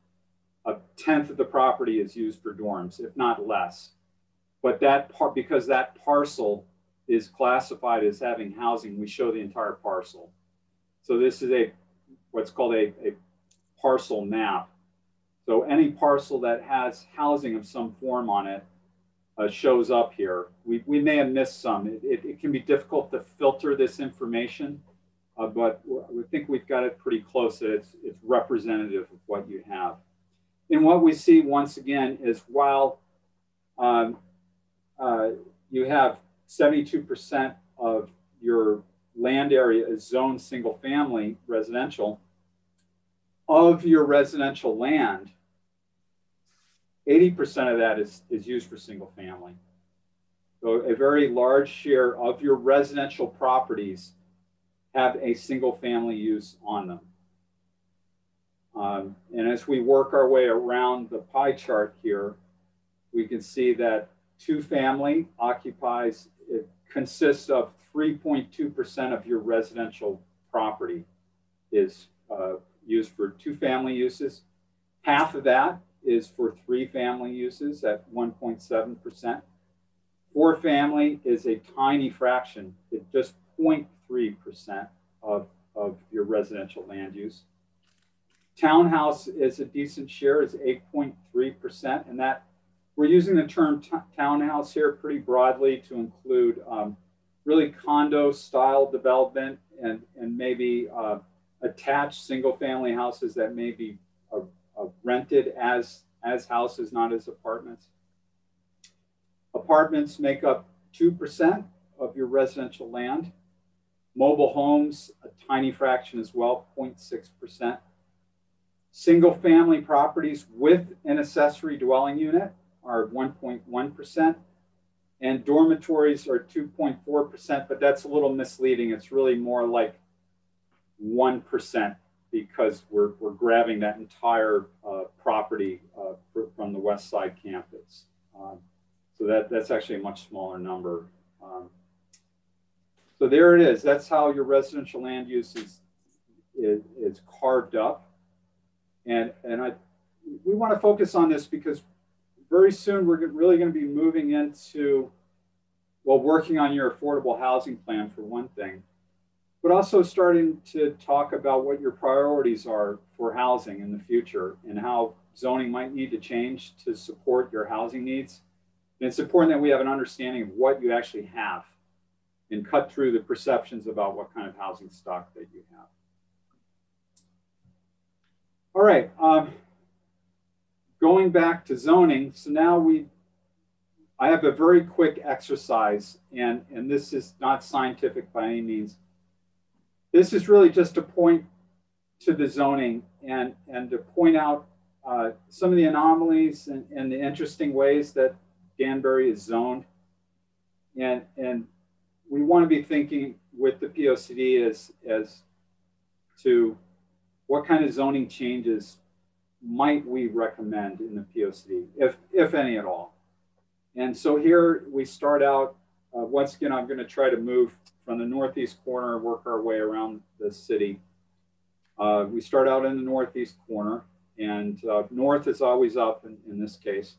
1/10 of the property is used for dorms, if not less. But because that parcel is classified as having housing, we show the entire parcel. So this is what's called a parcel map. So any parcel that has housing of some form on it shows up here. We may have missed some. It can be difficult to filter this information, but we think we've got it pretty close that it's representative of what you have. And what we see once again is while you have 72% of your land area is zoned single family residential, of your residential land, 80% of that is used for single family. So a very large share of your residential properties have a single family use on them. And as we work our way around the pie chart here, we can see that two family it consists of 3.2% of your residential property is used for two family uses. Half of that is for three family uses at 1.7%. Four family is a tiny fraction. It's just 0.3% of your residential land use. Townhouse is a decent share, is 8.3%. And that we're using the term townhouse here pretty broadly to include really condo style development and maybe attached single family houses that may be rented as houses, not as apartments. Apartments make up 2% of your residential land. Mobile homes, a tiny fraction as well, 0.6%. Single family properties with an accessory dwelling unit are 1.1%. And dormitories are 2.4%, but that's a little misleading. It's really more like 1% because we're grabbing that entire property from the West Side campus. So that's actually a much smaller number. So there it is. That's how your residential land use is carved up. And we want to focus on this because very soon we're really going to be moving into, well, working on your affordable housing plan for one thing, but also starting to talk about what your priorities are for housing in the future and how zoning might need to change to support your housing needs. And it's important that we have an understanding of what you actually have and cut through the perceptions about what kind of housing stock that you have. All right. Going back to zoning, so now I have a very quick exercise, and this is not scientific by any means. This is really just to point to the zoning and to point out some of the anomalies and the interesting ways that Danbury is zoned. And we want to be thinking with the POCD as to what kind of zoning changes might we recommend in the POCD, if any at all. And so here we start out, once again, I'm going to try to move from the northeast corner and work our way around the city. We start out in the northeast corner, and north is always up in this case.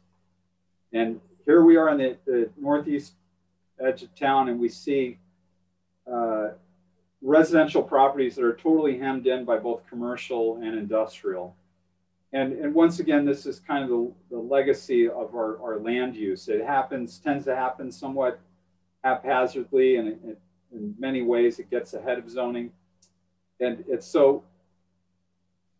And here we are on the northeast edge of town, and we see residential properties that are totally hemmed in by both commercial and industrial. And once again, this is kind of the legacy of our land use. It tends to happen somewhat haphazardly, and in many ways it gets ahead of zoning. And it's so,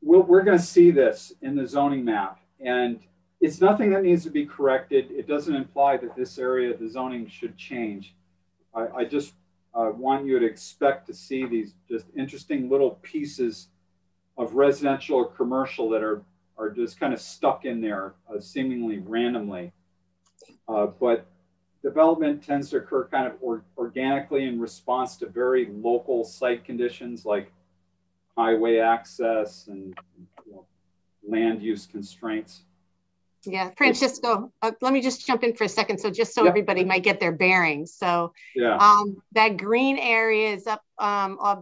we're going to see this in the zoning map. And it's nothing that needs to be corrected. It doesn't imply that this area of the zoning should change. I just want you to expect to see these just interesting little pieces of residential or commercial that are just kind of stuck in there seemingly randomly. But development tends to occur kind of organically in response to very local site conditions like highway access and land use constraints. Yeah, Francisco, let me just jump in for a second. So just so everybody might get their bearings. So that green area is up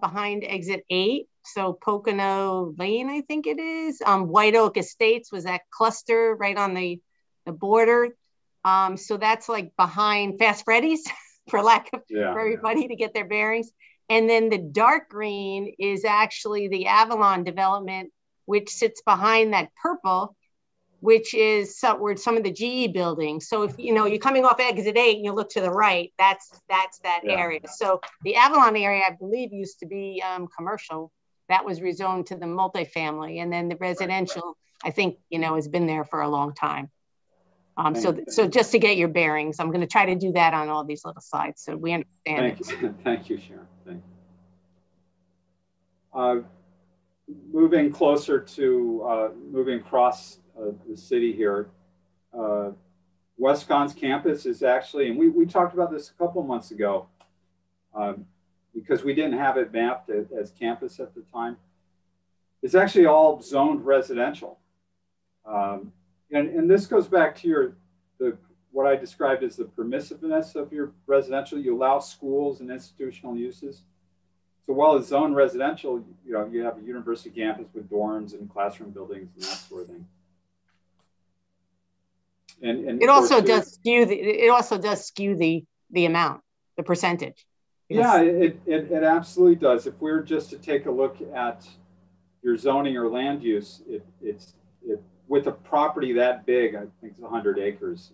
behind exit 8. So Pocono Lane, I think it is. White Oak Estates was that cluster right on the border. So that's like behind Fast Freddy's, for lack of for everybody to get their bearings. And then the dark green is actually the Avalon development, which sits behind that purple, which is where some of the GE buildings. So if you're coming off exit 8 and you look to the right, that's that area. So the Avalon area, I believe, used to be commercial. That was rezoned to the multifamily, and then the residential, I think, has been there for a long time. So just to get your bearings, I'm going to try to do that on all these little sites so we understand it. Thank you, Sharon. Thank you. Moving closer to moving across the city here, WestConn's campus is actually, and we talked about this a couple of months ago, because we didn't have it mapped as campus at the time. It's actually all zoned residential. And this goes back to what I described as the permissiveness of your residential. You allow schools and institutional uses. So while it's zoned residential, you have a university campus with dorms and classroom buildings and that sort of thing. And it also does skew the amount, the percentage. Yeah, it absolutely does. If we were just to take a look at your zoning or land use, it's with a property that big, I think it's 100 acres,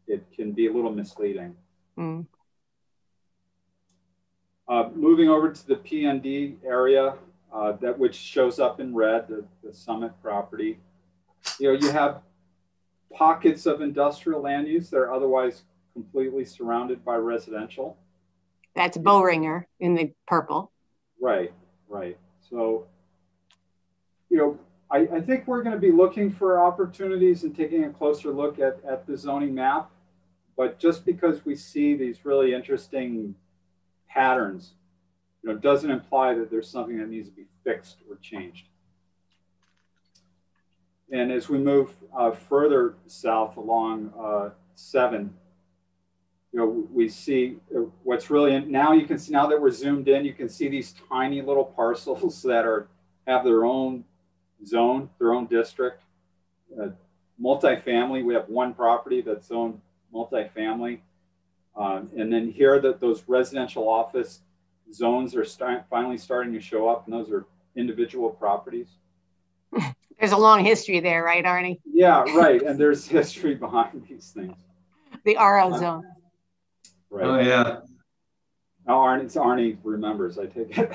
it can be a little misleading. Mm. Moving over to the PND area, which shows up in red, the Summit property, you have pockets of industrial land use that are otherwise completely surrounded by residential. That's Boehringer in the purple. Right, right. So, you know, I think we're going to be looking for opportunities and taking a closer look at the zoning map. But just because we see these really interesting patterns, you know, doesn't imply that there's something that needs to be fixed or changed. And as we move further south along 7, you know, we see what's really now you can see, now that we're zoomed in, you can see these tiny little parcels that have their own zone, their own district. Multifamily, we have one property that's zoned multifamily. And then here those residential office zones are finally starting to show up, and those are individual properties. There's a long history there, right, Arnie? Yeah, right. And there's history behind these things. The RO zone. Right. Oh, yeah. Now Arnie remembers, I take it.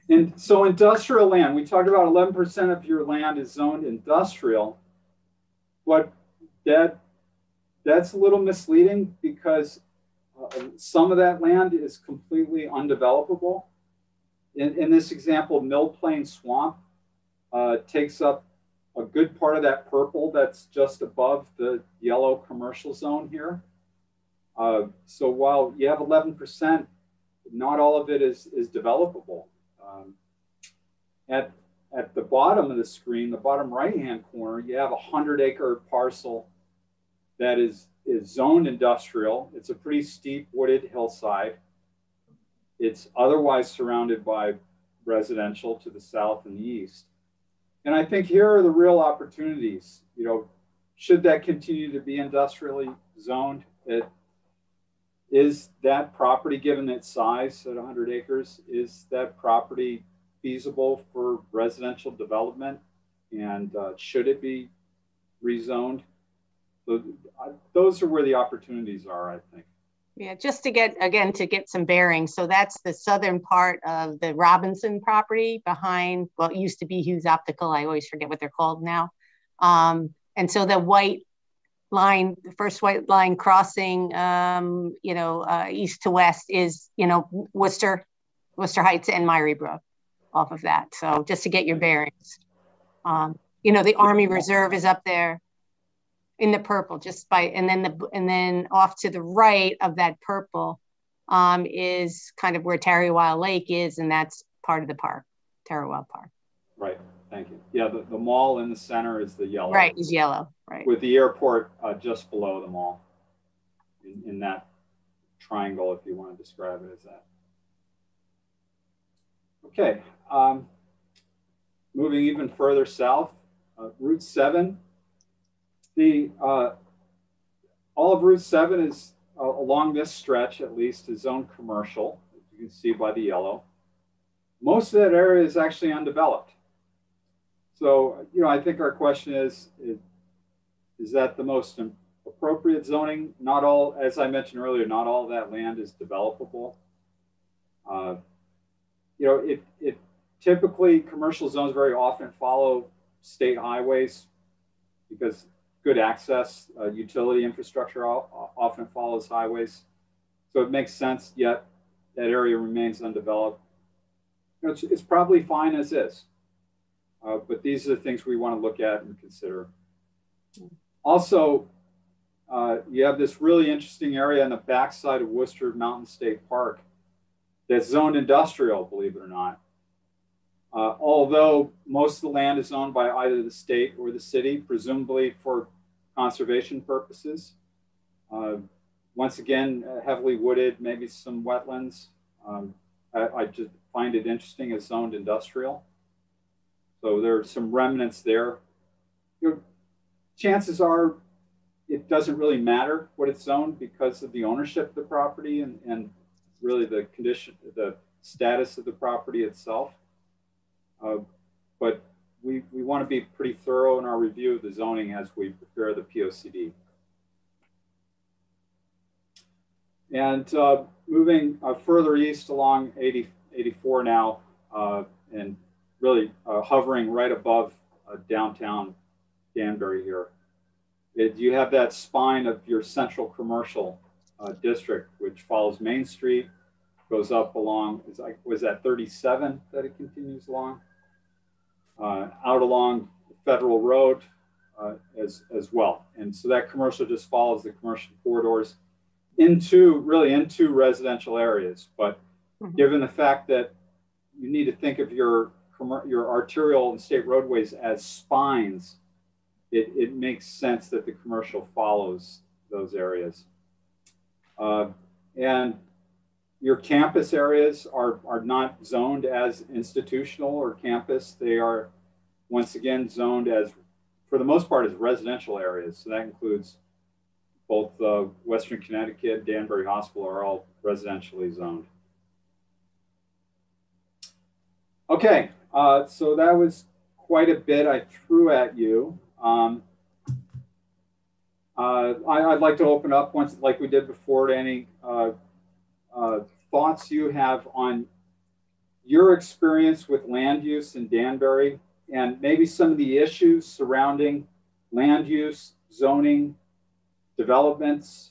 And so industrial land, we talked about 11% of your land is zoned industrial, but that's a little misleading because some of that land is completely undevelopable. In this example, Mill Plain Swamp takes up a good part of that purple that's just above the yellow commercial zone here. So while you have 11%, not all of it is developable. At the bottom of the screen, the bottom right-hand corner, you have a 100-acre parcel that is zoned industrial. It's a pretty steep wooded hillside. It's otherwise surrounded by residential to the south and the east. And I think here are the real opportunities. You know, should that continue to be industrially zoned? Is that property, given its size at 100 acres, is that property feasible for residential development? And should it be rezoned? So those are where the opportunities are, I think. Yeah, just to get some bearings. So that's the southern part of the Robinson property behind, well, it used to be Hughes Optical. I always forget what they're called now. And so the white line, the first white line crossing, east to west is, Worcester Heights and Myrie Brook off of that. So just to get your bearings. The Army Reserve is up there in the purple, and then off to the right of that purple is kind of where Tarrywild Lake is, and that's part of the park, Tarrywild Park. Right, thank you. Yeah, the mall in the center is the yellow. Right, is yellow, right. With the airport just below the mall, in that triangle, if you want to describe it as that. Okay, moving even further south, Route 7. All of Route 7 is along this stretch, at least, is zoned commercial, as you can see by the yellow. Most of that area is actually undeveloped. So, I think our question is that the most appropriate zoning? Not all, as I mentioned earlier, not all of that land is developable. It typically, commercial zones very often follow state highways because good access, utility infrastructure often follows highways. So it makes sense, yet that area remains undeveloped. It's probably fine as is, but these are the things we want to look at and consider. Also, you have this really interesting area on the backside of Worcester Mountain State Park that's zoned industrial, believe it or not. Although most of the land is owned by either the state or the city, presumably for conservation purposes. Once again, heavily wooded, maybe some wetlands. I just find it interesting as zoned industrial. So there are some remnants there. Chances are it doesn't really matter what it's zoned because of the ownership of the property and really the condition, the status of the property itself. But we want to be pretty thorough in our review of the zoning as we prepare the POCD. And moving further east along 84 now, and really hovering right above downtown Danbury here. You have that spine of your central commercial district, which follows Main Street, goes up along, was that 37 that it continues along? Out along Federal Road as well. And so that commercial just follows the commercial corridors into residential areas. But given the fact that you need to think of your arterial and state roadways as spines, it makes sense that the commercial follows those areas. And your campus areas are not zoned as institutional or campus. They are, once again, zoned as, for the most part, as residential areas. So that includes both Western Connecticut, Danbury Hospital are all residentially zoned. Okay, so that was quite a bit I threw at you. I'd like to open up once, like we did before, to any thoughts you have on your experience with land use in Danbury, and maybe some of the issues surrounding land use, zoning, developments,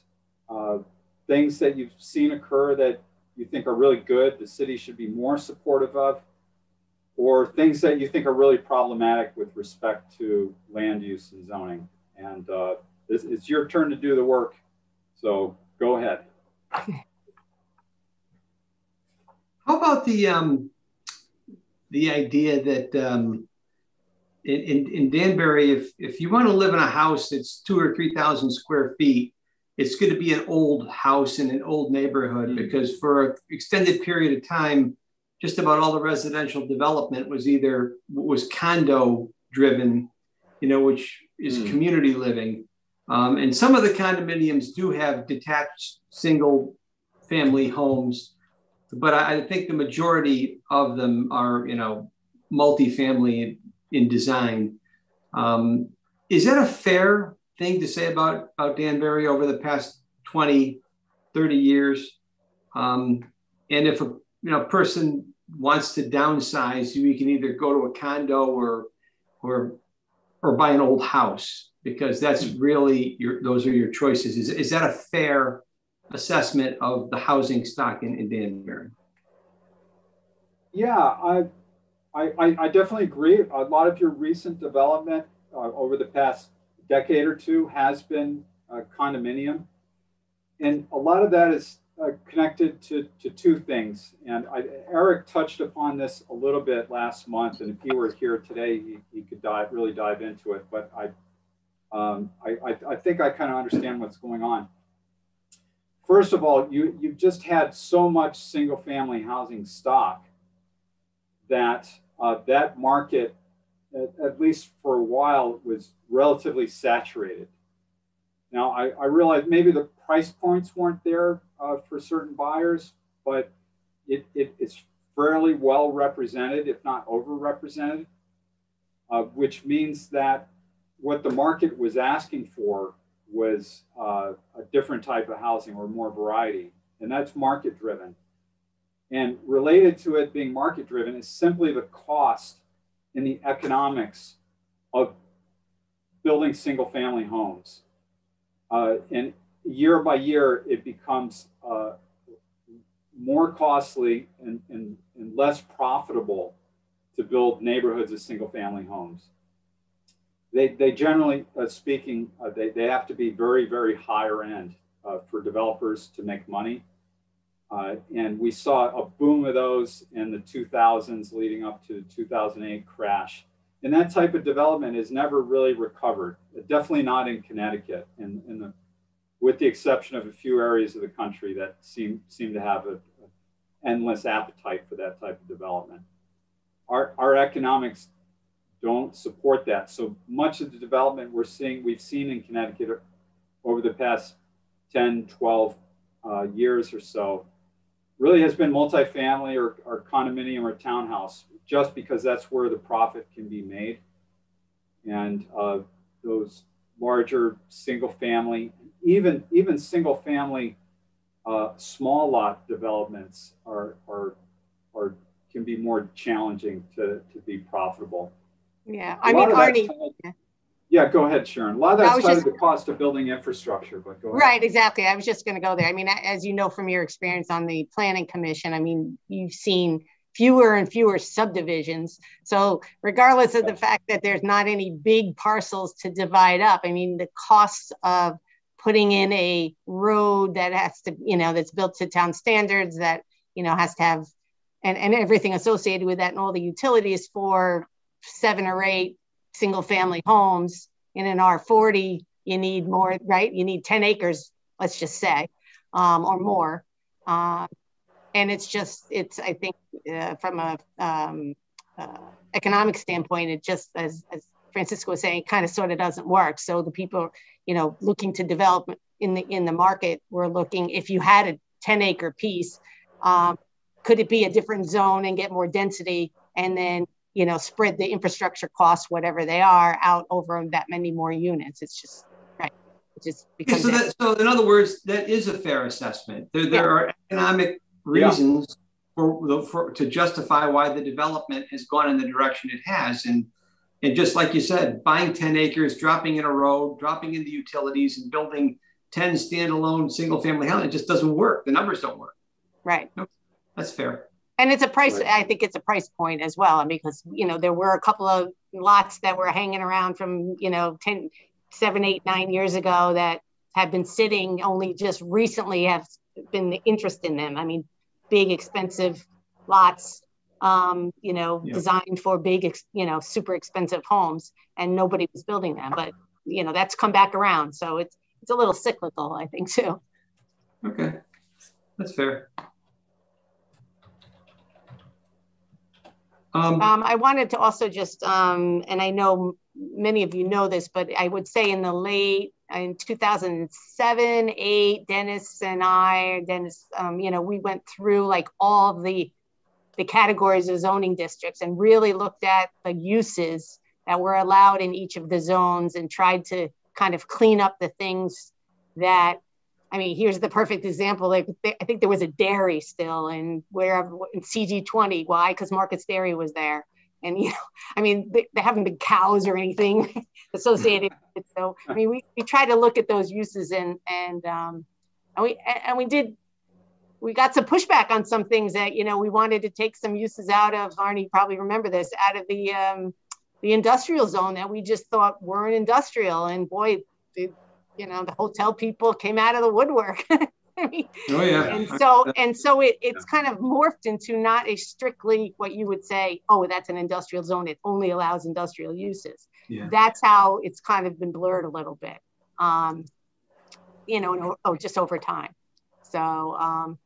things that you've seen occur that you think are really good, the city should be more supportive of, or things that you think are really problematic with respect to land use and zoning. And it's your turn to do the work, so go ahead. How about the idea that in Danbury, if you want to live in a house that's 2,000 or 3,000 square feet, it's going to be an old house in an old neighborhood, because for an extended period of time, just about all the residential development was condo driven, which is community living. And some of the condominiums do have detached single family homes, but I think the majority of them are, multifamily in design. Is that a fair thing to say about Danbury over the past 20, 30 years? And if a person wants to downsize, you can either go to a condo or buy an old house, because that's really those are your choices. Is that a fair assessment of the housing stock in Danbury? Yeah, I definitely agree. A lot of your recent development over the past decade or two has been condominium. And a lot of that is connected to two things. And Eric touched upon this a little bit last month. And if he were here today, he could really dive into it. But I think I kind of understand what's going on. First of all, you've just had so much single family housing stock that that market, at least for a while, was relatively saturated. Now, I realize maybe the price points weren't there for certain buyers, but it's fairly well represented, if not overrepresented, which means that what the market was asking for was a different type of housing or more variety, and that's market driven. And related to it being market driven is simply the cost and the economics of building single family homes. And year by year, it becomes more costly and less profitable to build neighborhoods of single family homes. They generally speaking, they have to be very, very higher end for developers to make money. And we saw a boom of those in the 2000s leading up to the 2008 crash. And that type of development has never really recovered, definitely not in Connecticut, with the exception of a few areas of the country that seem to have an endless appetite for that type of development. Our economics don't support that. So much of the development we've seen in Connecticut over the past 10, 12 years or so really has been multifamily or condominium or townhouse, just because that's where the profit can be made. And those larger single family, even single family small lot developments can be more challenging to be profitable. Yeah, I mean, Arnie. Yeah, go ahead, Sharon. A lot of I that's was tied just- to the cost of building infrastructure, but go ahead. Right, exactly. I was just going to go there. I mean, as you know from your experience on the planning commission, I mean, you've seen fewer and fewer subdivisions. So regardless of the fact that there's not any big parcels to divide up, I mean, the costs of putting in a road that has to, you know, that's built to town standards, that, you know, has to have, and everything associated with that, and all the utilities for 7 or 8 single family homes in an R40, you need more, right? You need 10 acres, let's just say, or more. And it's just, I think from a economic standpoint, it just, as Francisco was saying, it kind of sort of doesn't work. So the people, you know, looking to develop in the market, were looking, if you had a 10-acre piece, could it be a different zone and get more density, and then, you know, spread the infrastructure costs, whatever they are, out over that many more units? It's just, right. It just becomes so in other words, that is a fair assessment. There are economic reasons to justify why the development has gone in the direction it has. And just like you said, buying 10 acres, dropping in a road, dropping in the utilities, and building 10 standalone single family houses, it just doesn't work. The numbers don't work. right. That's fair. And it's a price, Right. I think it's a price point as well, because, you know, there were a couple of lots that were hanging around from, you know, 7, 8, 9 years ago that have been sitting, only just recently have been the interest in them. I mean, big, expensive lots, you know, designed for big, you know, super expensive homes, and nobody was building them. But, you know, that's come back around. So it's a little cyclical, I think, too. Okay, that's fair. I wanted to also just, and I know many of you know this, but I would say in 2007, 8, Dennis, you know, we went through like all of the categories of zoning districts and really looked at the uses that were allowed in each of the zones, and tried to kind of clean up the things that, I mean, here's the perfect example. Like, I think there was a dairy still in CG20. Why? Because Marcus Dairy was there. And, you know, I mean, they haven't been cows or anything associated with it. So, I mean, we try to look at those uses, and we got some pushback on some things that, you know, we wanted to take some uses out of, Arnie, you probably remember this, out of the industrial zone that we just thought weren't industrial. And boy, you know, the hotel people came out of the woodwork. I mean, Oh yeah. And so it's kind of morphed into not a strictly what you would say, oh, that's an industrial zone, it only allows industrial uses. Yeah. That's how it's kind of been blurred a little bit, you know, just over time. So,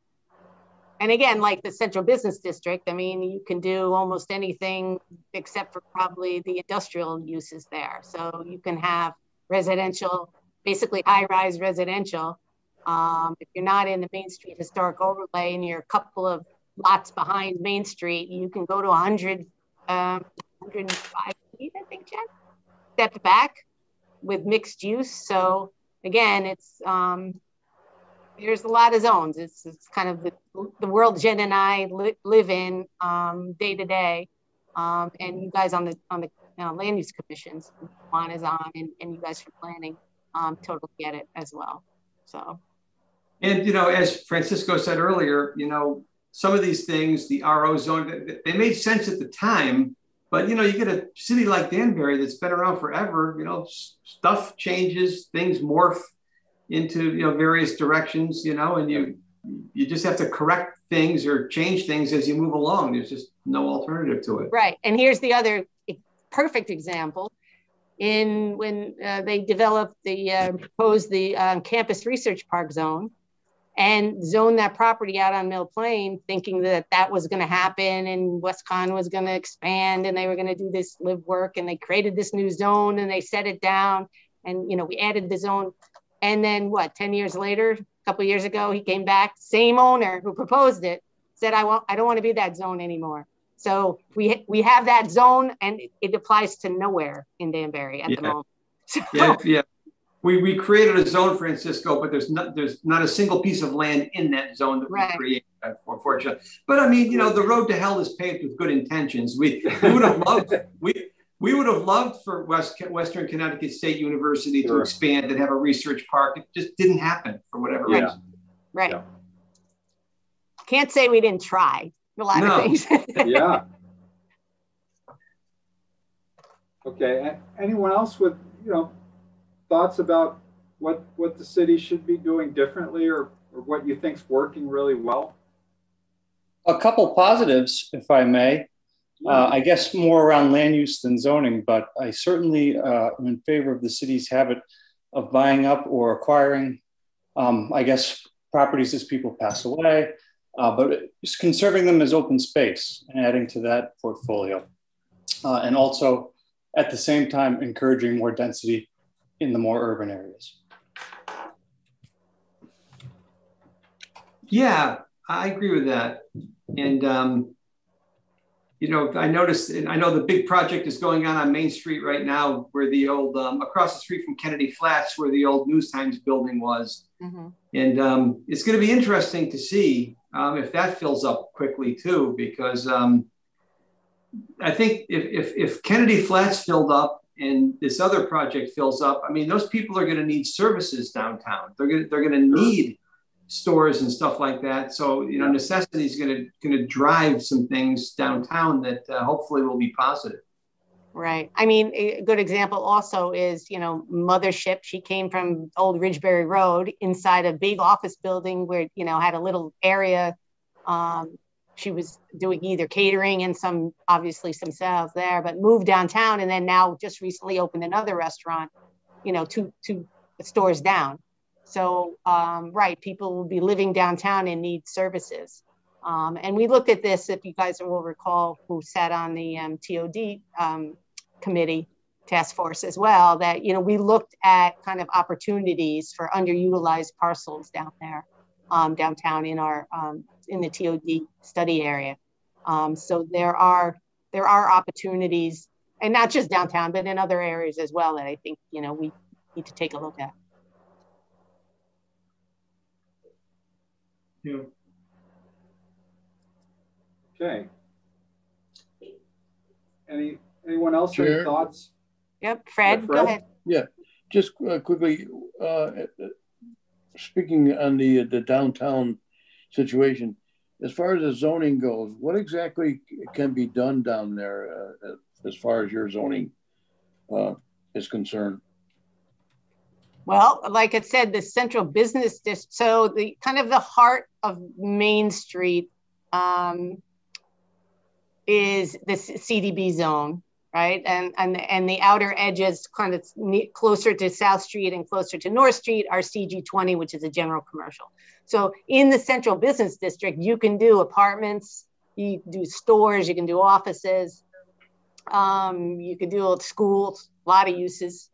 and again, like the central business district, I mean, you can do almost anything except for probably the industrial uses there. So you can have residential, basically high-rise residential. If you're not in the Main Street Historic Overlay and you're a couple of lots behind Main Street, you can go to 105 feet, I think, Jen, step back with mixed use. So again, it's there's a lot of zones. It's kind of the world Jen and I live in day to day, and you guys on the land use commissions, Juan is on, and you guys for planning. Totally get it as well. So, and you know, as Francisco said earlier, you know, some of these things, the RO zone, they made sense at the time, but you know, you get a city like Danbury that's been around forever. You know, stuff changes, things morph into, you know, various directions. You know, and you just have to correct things or change things as you move along. There's just no alternative to it. Right, and here's the other perfect example. When they developed proposed the campus research park zone, and zoned that property out on Mill Plain, thinking that was going to happen, and WestCon was going to expand, and they were going to do this live work, and they created this new zone, and they set it down, and you know, we added the zone, and then 10 years later, a couple of years ago, he came back, same owner who proposed it, said, I don't want to be that zone anymore. So we have that zone, and it applies to nowhere in Danbury at the moment. So, yeah. We created a zone, Francisco, but there's not a single piece of land in that zone that we created, unfortunately. But I mean, you know, the road to hell is paved with good intentions. We would have loved we would have loved for Western Connecticut State University to Sure. expand and have a research park. It just didn't happen for whatever Yeah. reason. Right. Yeah. Can't say we didn't try a lot No. of things. Yeah. Okay. Anyone else with, thoughts about what the city should be doing differently, or what you think's working really well? A couple positives, if I may. I guess more around land use than zoning, but I certainly am in favor of the city's habit of buying up or acquiring, I guess, properties as people pass away, but just conserving them as open space and adding to that portfolio. And also, at the same time, encouraging more density in the more urban areas. Yeah, I agree with that. And, I noticed, and I know the big project is going on Main Street right now, where the old, across the street from Kennedy Flats, where the old News Times building was. Mhm. And it's going to be interesting to see if that fills up quickly too, because I think if Kennedy Flats filled up and this other project fills up, I mean, those people are going to need services downtown. They're going to need stores and stuff like that. So, necessity is going to drive some things downtown that hopefully will be positive. Right. I mean, a good example also is, Mothership. She came from old Ridgebury Road inside a big office building where, had a little area. She was doing either catering and obviously some sales there, but moved downtown and then now just recently opened another restaurant, two stores down. So, right, people will be living downtown and need services. And we looked at this, if you guys will recall, who sat on the TOD committee task force as well, that, we looked at kind of opportunities for underutilized parcels down there, downtown in our, in the TOD study area. So there are opportunities, and not just downtown, but in other areas as well, that I think, we need to take a look at. Yeah. Okay. Anyone else have any thoughts? Yep, Fred, go ahead. Yeah, just quickly, speaking on the downtown situation, as far as the zoning goes, what exactly can be done down there as far as your zoning is concerned? Well, like I said, the central business district, so the kind of the heart of Main Street is the CDB zone, right? And the outer edges kind of closer to South Street and closer to North Street are CG20, which is a general commercial. So in the central business district, you can do apartments, you can do stores, you can do offices, you can do schools, a lot of uses.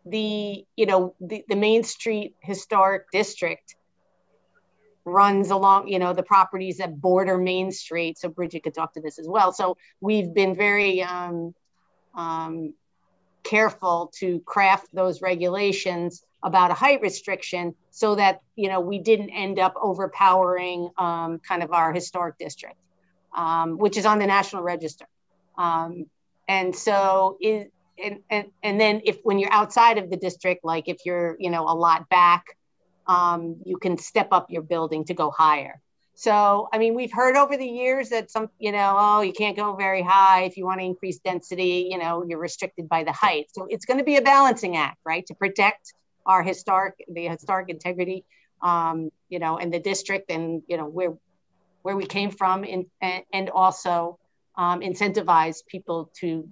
The Main Street Historic District runs along, the properties that border Main Street. So Bridget could talk to this as well. So we've been very careful to craft those regulations about a height restriction so that, we didn't end up overpowering kind of our historic district, which is on the National Register. And so and then when you're outside of the district, like if you're, a lot back, you can step up your building to go higher. So, I mean, we've heard over the years that some, you can't go very high. If you want to increase density, you're restricted by the height. So it's going to be a balancing act, right? To protect the historic integrity, and the district and, where we came from and also incentivize people to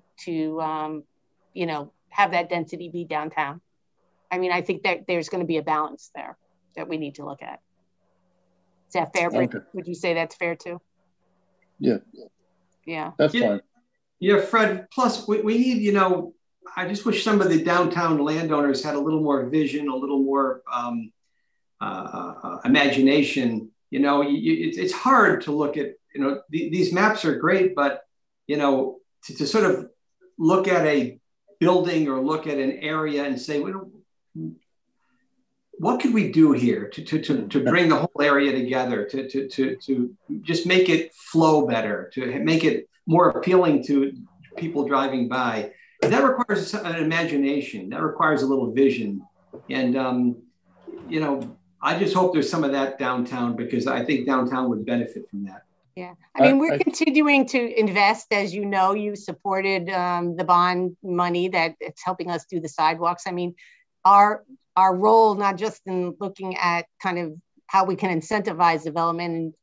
have that density be downtown. I mean, I think that there's going to be a balance there that we need to look at. Is that fair, Bridget? Okay. Would you say that's fair too? Yeah. Yeah. That's fine. Yeah, Fred, plus we need, I just wish some of the downtown landowners had a little more vision, a little more imagination. It's hard to look at, these maps are great, but, to sort of look at a building or look at an area and say, what could we do here to bring the whole area together, to just make it flow better, to make it more appealing to people driving by. That requires an imagination. That requires a little vision. And, you know, I just hope there's some of that downtown, because I think downtown would benefit from that. Yeah, I mean, we're continuing to invest. As you know, you supported the bond money that it's helping us do the sidewalks. I mean, our role, not just in looking at kind of how we can incentivize development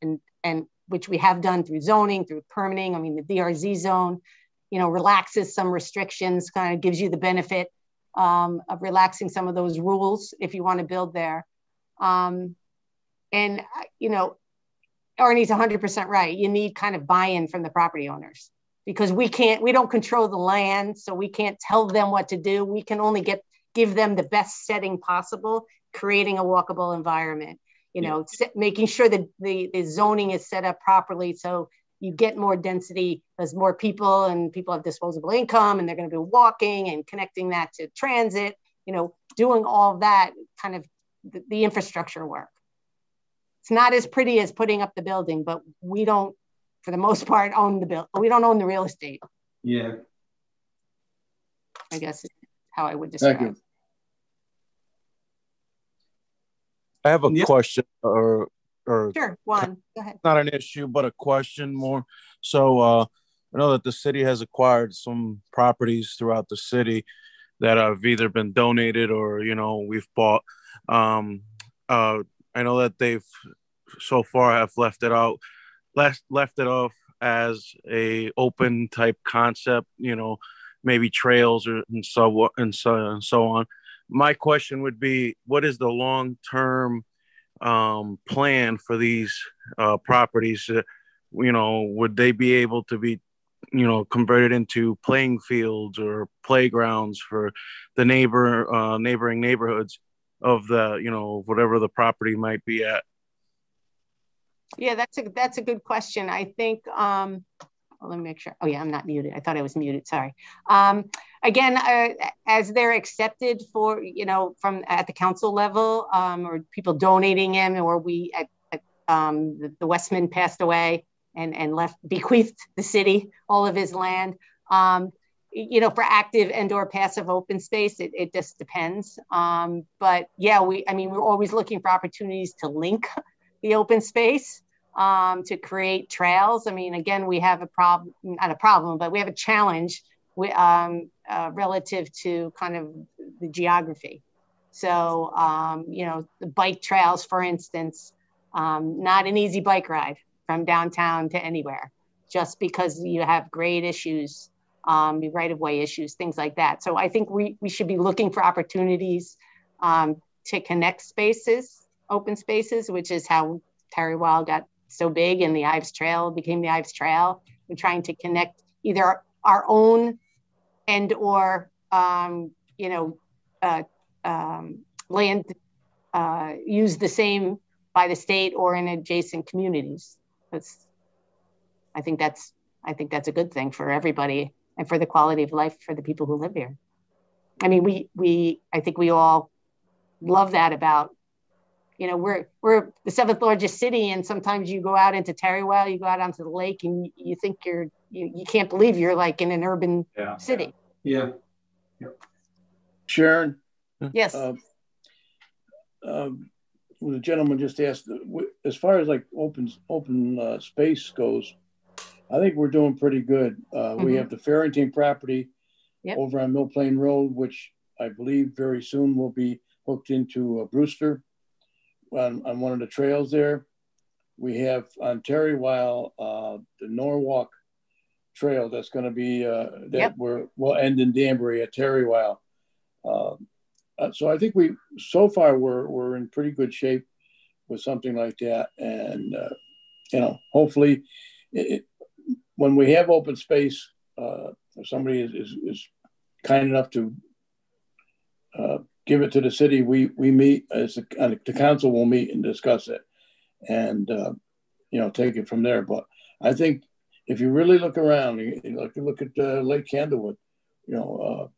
and which we have done through zoning, through permitting. I mean, the DRZ zone, you know, relaxes some restrictions, kind of gives you the benefit of relaxing some of those rules if you want to build there. And, you know, Arnie's 100% right. You need kind of buy-in from the property owners, because we don't control the land, so we can't tell them what to do. We can only give them the best setting possible, creating a walkable environment, you know, making sure that the zoning is set up properly so you get more density as more people, and people have disposable income, and they're going to be walking and connecting that to transit, you know, doing all that kind of the infrastructure work. It's not as pretty as putting up the building, but we don't, for the most part, own the building. We don't own the real estate. Yeah. I guess is how I would describe. Thank you. I have a question, or sure, Juan, go ahead. Not an issue, but a question more. So I know that the city has acquired some properties throughout the city that have either been donated or, you know, we've bought. I know that they've so far have left it off as a open type concept, you know, maybe trails and so on. My question would be, what is the long-term plan for these properties? You know, would they be able to be, you know, converted into playing fields or playgrounds for the neighboring neighborhoods of the, you know, whatever the property might be at? Yeah, that's a good question. I think, let me make sure. Oh yeah, I'm not muted. I thought I was muted, sorry. Again, as they're accepted for, you know, from at the council level, or people donating them, or the Westman passed away and bequeathed the city all of his land. You know, for active and or passive open space, it just depends. But yeah, we're always looking for opportunities to link the open space, to create trails. I mean, again, we have not a problem, but we have a challenge relative to kind of the geography. So, you know, the bike trails, for instance, not an easy bike ride from downtown to anywhere, just because you have grade issues, right-of-way issues, things like that. So I think we should be looking for opportunities to connect spaces, open spaces, which is how Terry Weil got so big and the Ives Trail became the Ives Trail. We're trying to connect either our own and or, you know, land used the same by the state or in adjacent communities. I think that's a good thing for everybody and for the quality of life for the people who live here. I mean, I think we all love that about, you know, we're the 7th largest city, and sometimes you go out into Terrywell, you go out onto the lake, and you think you can't believe you're like in an urban city. Yeah. Sharon. Yes. The gentleman just asked, as far as like open space goes, I think we're doing pretty good. We have the Farrington property over on Mill Plain Road, which I believe very soon will be hooked into Brewster on one of the trails there. We have on Terrywell, the Norwalk Trail that's going to be, will end in Danbury at Terrywell. So I think so far we're in pretty good shape with something like that. And, you know, hopefully when we have open space, if somebody is kind enough to give it to the city, we meet, the council will meet and discuss it and, you know, take it from there. But I think if you really look around, you look at Lake Candlewood, you know,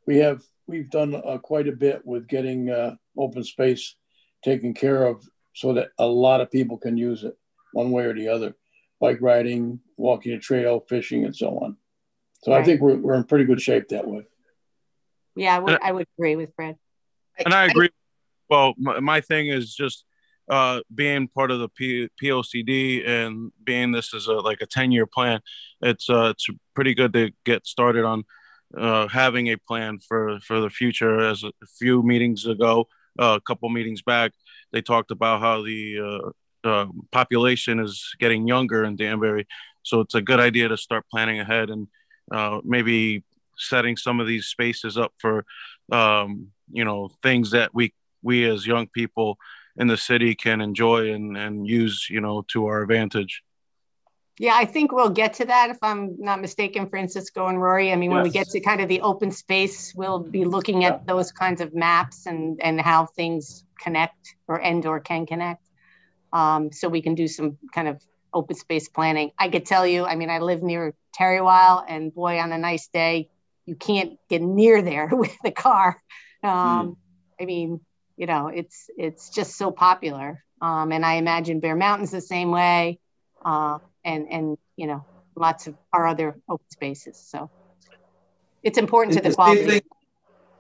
we've done quite a bit with getting open space taken care of so that a lot of people can use it one way or the other, bike riding, walking a trail, fishing, and so on. So I think we're in pretty good shape that way. Yeah, I would agree with Fred. And I agree. Well, my thing is just being part of the POCD and being this is like a 10-year plan. It's pretty good to get started on having a plan for the future. As a few meetings ago, a couple meetings back, they talked about how the population is getting younger in Danbury. So it's a good idea to start planning ahead and maybe setting some of these spaces up for, things that we as young people in the city can enjoy and use, to our advantage. Yeah, I think we'll get to that if I'm not mistaken, Francisco and Rory. I mean, when we get to kind of the open space, we'll be looking at those kinds of maps and how things connect or can connect. So we can do some kind of open space planning. I could tell you, I mean, I live near Terrywile, and boy, on a nice day, you can't get near there with the car. I mean, it's just so popular. And I imagine Bear Mountain's the same way. And lots of our other open spaces. So it's important to the quality.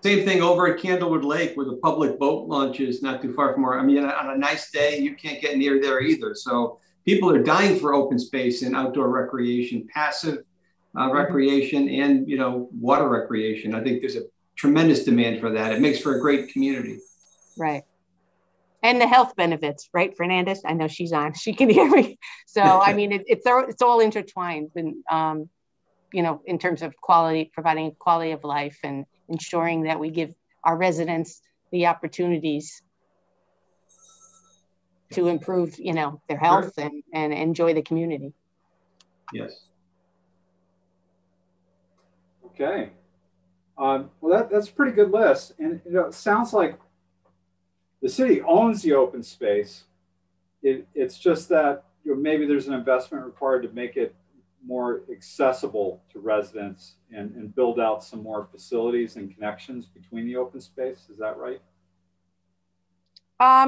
Same thing over at Candlewood Lake where the public boat launch is not too far from where, I mean, on a nice day, you can't get near there either. So people are dying for open space and outdoor recreation, passive recreation and, water recreation. I think there's a tremendous demand for that. It makes for a great community. Right. And the health benefits, right, Fernandez? I know she's on. She can hear me. So, I mean, it's all intertwined, and, in terms of providing quality of life and ensuring that we give our residents the opportunities to improve, their health and enjoy the community. Yes. Okay. Well, that's a pretty good list. And, it sounds like the city owns the open space. It's just that maybe there's an investment required to make it more accessible to residents and build out some more facilities and connections between the open space. Is that right?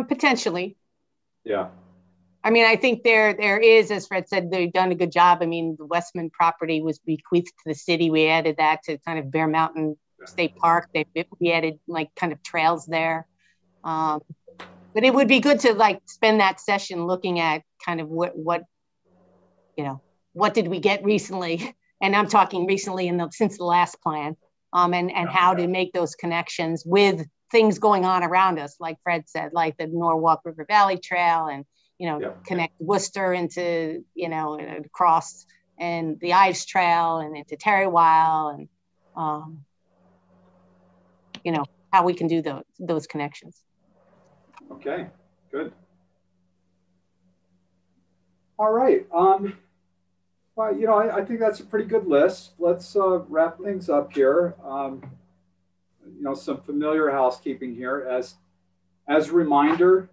Potentially. Yeah. I mean, I think there is, as Fred said, they've done a good job. I mean, the Westman property was bequeathed to the city. We added that to kind of Bear Mountain State Park. We added like kind of trails there. But it would be good to spend that session looking at kind of what did we get recently? And I'm talking recently since the last plan, and how to make those connections with things going on around us, like Fred said, like the Norwalk River Valley Trail and, connect Worcester into, across and the Ives Trail and into Terrywile and, how we can do those connections. Okay, good. All right. Well, I think that's a pretty good list. Let's wrap things up here. Some familiar housekeeping here. As a reminder,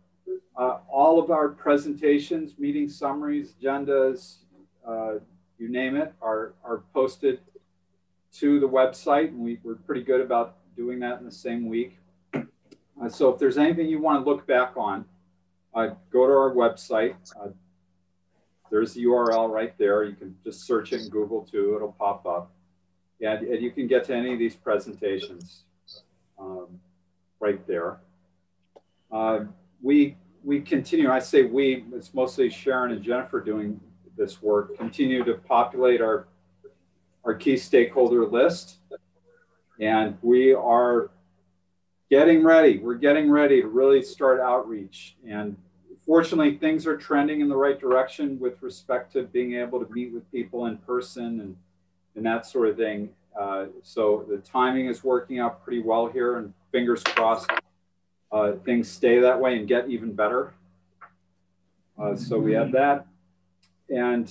all of our presentations, meeting summaries, agendas, you name it, are posted to the website, and we're pretty good about doing that in the same week. So if there's anything you want to look back on, go to our website. There's the URL right there. You can just search it in Google too. It'll pop up. And you can get to any of these presentations right there. We continue, I say we, it's mostly Sharon and Jennifer doing this work, continue to populate our key stakeholder list. And we are getting ready. We're getting ready to really start outreach. And fortunately, things are trending in the right direction with respect to being able to meet with people in person and that sort of thing. So the timing is working out pretty well here, and fingers crossed things stay that way and get even better. So we have that. And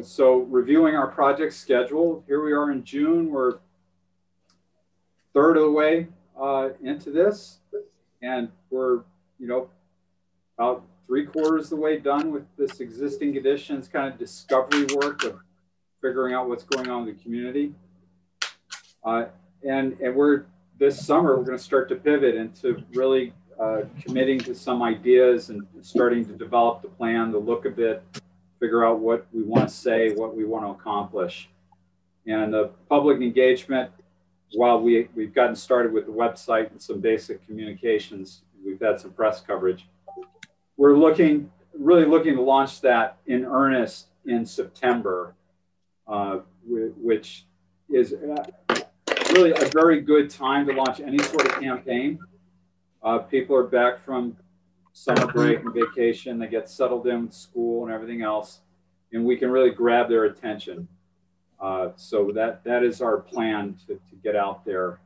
so reviewing our project schedule, here we are in June. We're third of the way into this, and we're about 3/4 of the way done with this existing conditions kind of discovery work of figuring out what's going on in the community. And we're this summer we're going to start to pivot into really committing to some ideas and starting to develop the plan, the look of it, figure out what we want to say, what we want to accomplish. And the public engagement, while we've gotten started with the website and some basic communications, we've had some press coverage. We're really looking to launch that in earnest in September, which is really a very good time to launch any sort of campaign. People are back from summer break and vacation. They get settled in with school and everything else, and we can really grab their attention. So that is our plan to get out there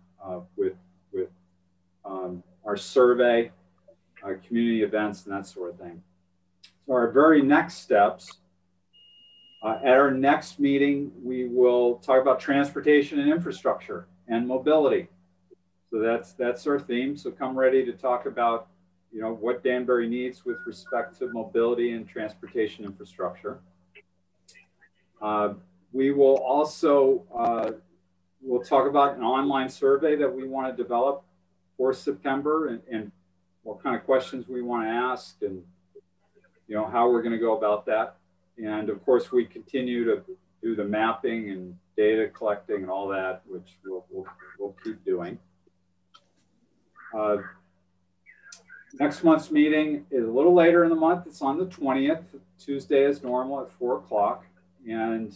with our survey, community events, and that sort of thing. So our very next steps, at our next meeting, we will talk about transportation and infrastructure and mobility. So that's our theme. So come ready to talk about, you know, what Danbury needs with respect to mobility and transportation infrastructure. We will also, we'll talk about an online survey that we want to develop for September, and what kind of questions we want to ask, and, you know, how we're going to go about that. And of course, we continue to do the mapping and data collecting and all that, which we'll keep doing. Next month's meeting is a little later in the month. It's on the 20th, Tuesday as normal at 4 o'clock. And,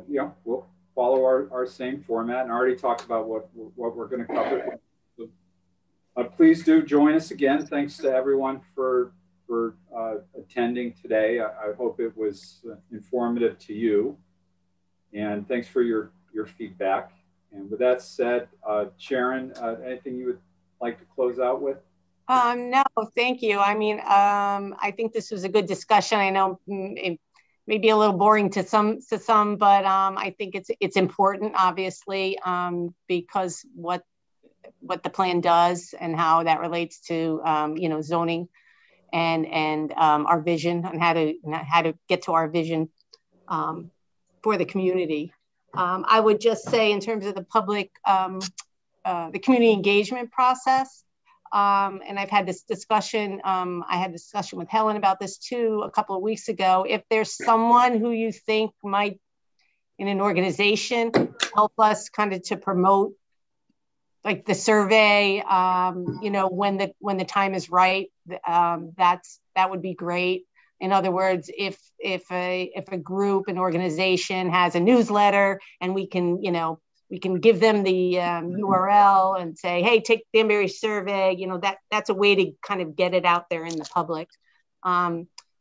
you know, we'll follow our same format, and I already talked about what we're going to cover. So, please do join us again. Thanks to everyone for attending today. I hope it was informative to you, and thanks for your feedback. And with that said, Sharon, anything you would like to close out with? No, thank you. I mean, I think this was a good discussion. I know it may be a little boring to some, but I think it's important, obviously, because what the plan does and how that relates to you know, zoning and our vision, and how to get to our vision for the community. I would just say, in terms of the public, the community engagement process. And I've had this discussion, I had a discussion with Helen about this too a couple of weeks ago. If there's someone who you think might, in an organization, help us kind of to promote like the survey, you know, when the time is right, that would be great. In other words, if a group, an organization has a newsletter, and we can, you know, we can give them the URL and say, hey, take the Danbury survey. You know, that's a way to kind of get it out there in the public.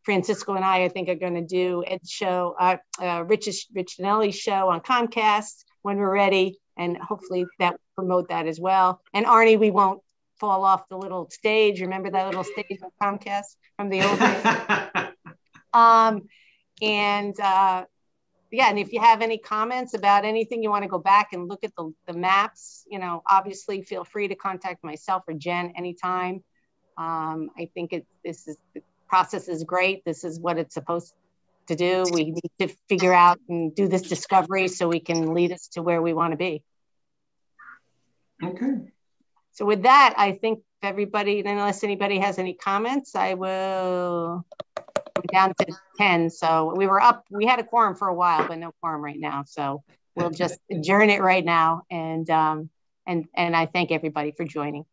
Francisco and I think, are going to do Ed's show, Rich Danelli's show on Comcast when we're ready, and hopefully that will promote that as well. And Arnie, we won't fall off the little stage. Remember that little stage on Comcast from the old days? Yeah, and if you have any comments about anything, you want to go back and look at the maps, you know, obviously feel free to contact myself or Jen anytime. I think the process is great. This is what it's supposed to do. We need to figure out and do this discovery so we can lead us to where we want to be. Okay. So with that, I think everybody, unless anybody has any comments, I will go down to 10. So we had a quorum for a while, but no quorum right now. So we'll just adjourn it right now. And I thank everybody for joining.